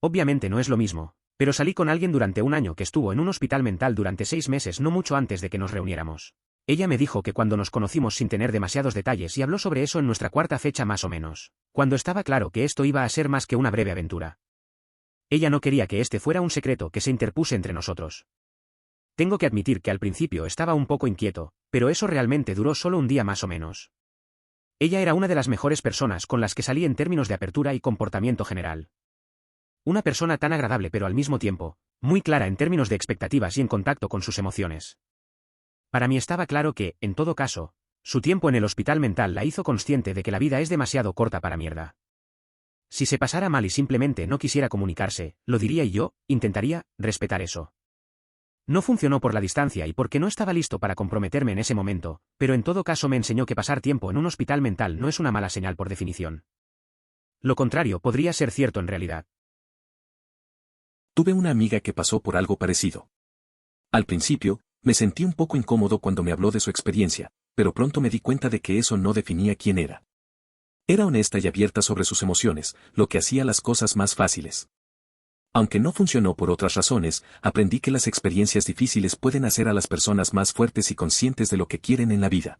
Obviamente no es lo mismo, pero salí con alguien durante un año que estuvo en un hospital mental durante 6 meses no mucho antes de que nos reuniéramos. Ella me dijo que cuando nos conocimos sin tener demasiados detalles y habló sobre eso en nuestra 4ª fecha más o menos, cuando estaba claro que esto iba a ser más que una breve aventura. Ella no quería que este fuera un secreto que se interpuse entre nosotros. Tengo que admitir que al principio estaba un poco inquieto, pero eso realmente duró solo un día más o menos. Ella era una de las mejores personas con las que salí en términos de apertura y comportamiento general. Una persona tan agradable pero al mismo tiempo, muy clara en términos de expectativas y en contacto con sus emociones. Para mí estaba claro que, en todo caso, su tiempo en el hospital mental la hizo consciente de que la vida es demasiado corta para mierda. Si se pasara mal y simplemente no quisiera comunicarse, lo diría y yo, intentaría, respetar eso. No funcionó por la distancia y porque no estaba listo para comprometerme en ese momento, pero en todo caso me enseñó que pasar tiempo en un hospital mental no es una mala señal por definición. Lo contrario podría ser cierto en realidad. Tuve una amiga que pasó por algo parecido. Al principio, me sentí un poco incómodo cuando me habló de su experiencia, pero pronto me di cuenta de que eso no definía quién era. Era honesta y abierta sobre sus emociones, lo que hacía las cosas más fáciles. Aunque no funcionó por otras razones, aprendí que las experiencias difíciles pueden hacer a las personas más fuertes y conscientes de lo que quieren en la vida.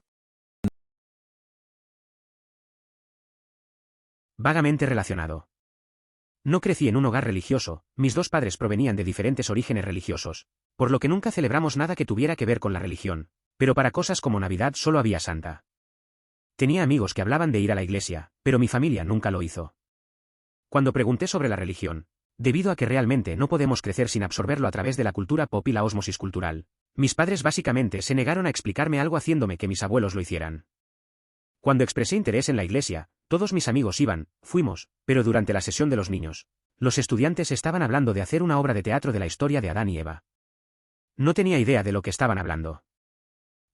Vagamente relacionado. No crecí en un hogar religioso, mis dos padres provenían de diferentes orígenes religiosos, por lo que nunca celebramos nada que tuviera que ver con la religión, pero para cosas como Navidad solo había Santa. Tenía amigos que hablaban de ir a la iglesia, pero mi familia nunca lo hizo. Cuando pregunté sobre la religión, debido a que realmente no podemos crecer sin absorberlo a través de la cultura pop y la ósmosis cultural, mis padres básicamente se negaron a explicarme algo haciéndome que mis abuelos lo hicieran. Cuando expresé interés en la iglesia, todos mis amigos fuimos, pero durante la sesión de los niños, los estudiantes estaban hablando de hacer una obra de teatro de la historia de Adán y Eva. No tenía idea de lo que estaban hablando.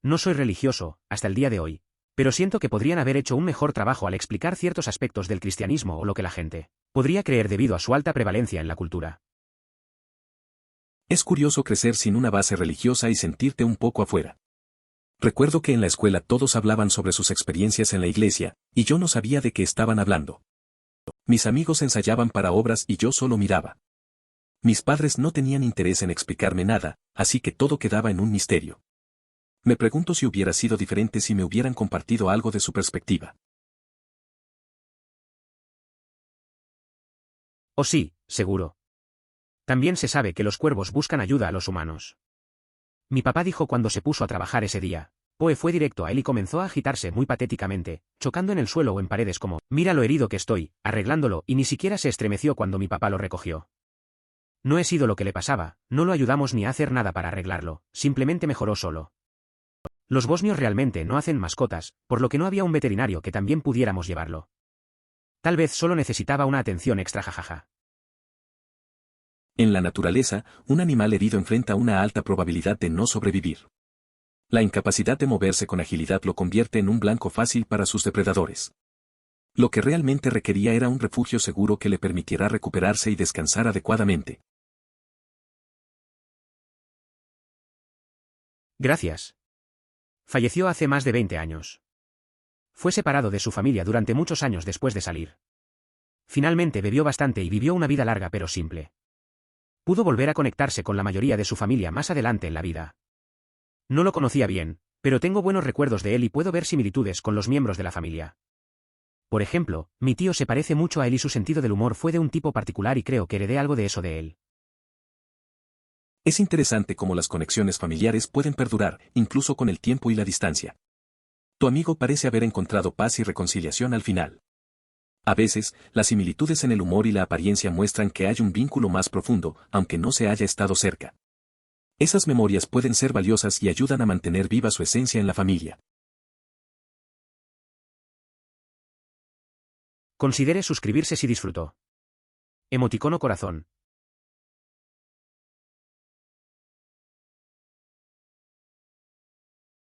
No soy religioso, hasta el día de hoy, pero siento que podrían haber hecho un mejor trabajo al explicar ciertos aspectos del cristianismo o lo que la gente podría creer debido a su alta prevalencia en la cultura. Es curioso crecer sin una base religiosa y sentirte un poco afuera. Recuerdo que en la escuela todos hablaban sobre sus experiencias en la iglesia, y yo no sabía de qué estaban hablando. Mis amigos ensayaban para obras y yo solo miraba. Mis padres no tenían interés en explicarme nada, así que todo quedaba en un misterio. Me pregunto si hubiera sido diferente si me hubieran compartido algo de su perspectiva. Oh sí, seguro. También se sabe que los cuervos buscan ayuda a los humanos. Mi papá dijo cuando se puso a trabajar ese día. Poe fue directo a él y comenzó a agitarse muy patéticamente, chocando en el suelo o en paredes como, mira lo herido que estoy, arreglándolo, y ni siquiera se estremeció cuando mi papá lo recogió. No he sido lo que le pasaba, no lo ayudamos ni a hacer nada para arreglarlo, simplemente mejoró solo. Los bosnios realmente no hacen mascotas, por lo que no había un veterinario que también pudiéramos llevarlo. Tal vez solo necesitaba una atención extra jajaja. En la naturaleza, un animal herido enfrenta una alta probabilidad de no sobrevivir. La incapacidad de moverse con agilidad lo convierte en un blanco fácil para sus depredadores. Lo que realmente requería era un refugio seguro que le permitiera recuperarse y descansar adecuadamente. Gracias. Falleció hace más de 20 años. Fue separado de su familia durante muchos años después de salir. Finalmente bebió bastante y vivió una vida larga pero simple. Pudo volver a conectarse con la mayoría de su familia más adelante en la vida. No lo conocía bien, pero tengo buenos recuerdos de él y puedo ver similitudes con los miembros de la familia. Por ejemplo, mi tío se parece mucho a él y su sentido del humor fue de un tipo particular y creo que heredé algo de eso de él. Es interesante cómo las conexiones familiares pueden perdurar, incluso con el tiempo y la distancia. Tu amigo parece haber encontrado paz y reconciliación al final. A veces, las similitudes en el humor y la apariencia muestran que hay un vínculo más profundo, aunque no se haya estado cerca. Esas memorias pueden ser valiosas y ayudan a mantener viva su esencia en la familia. Considere suscribirse si disfrutó. Emoticono corazón.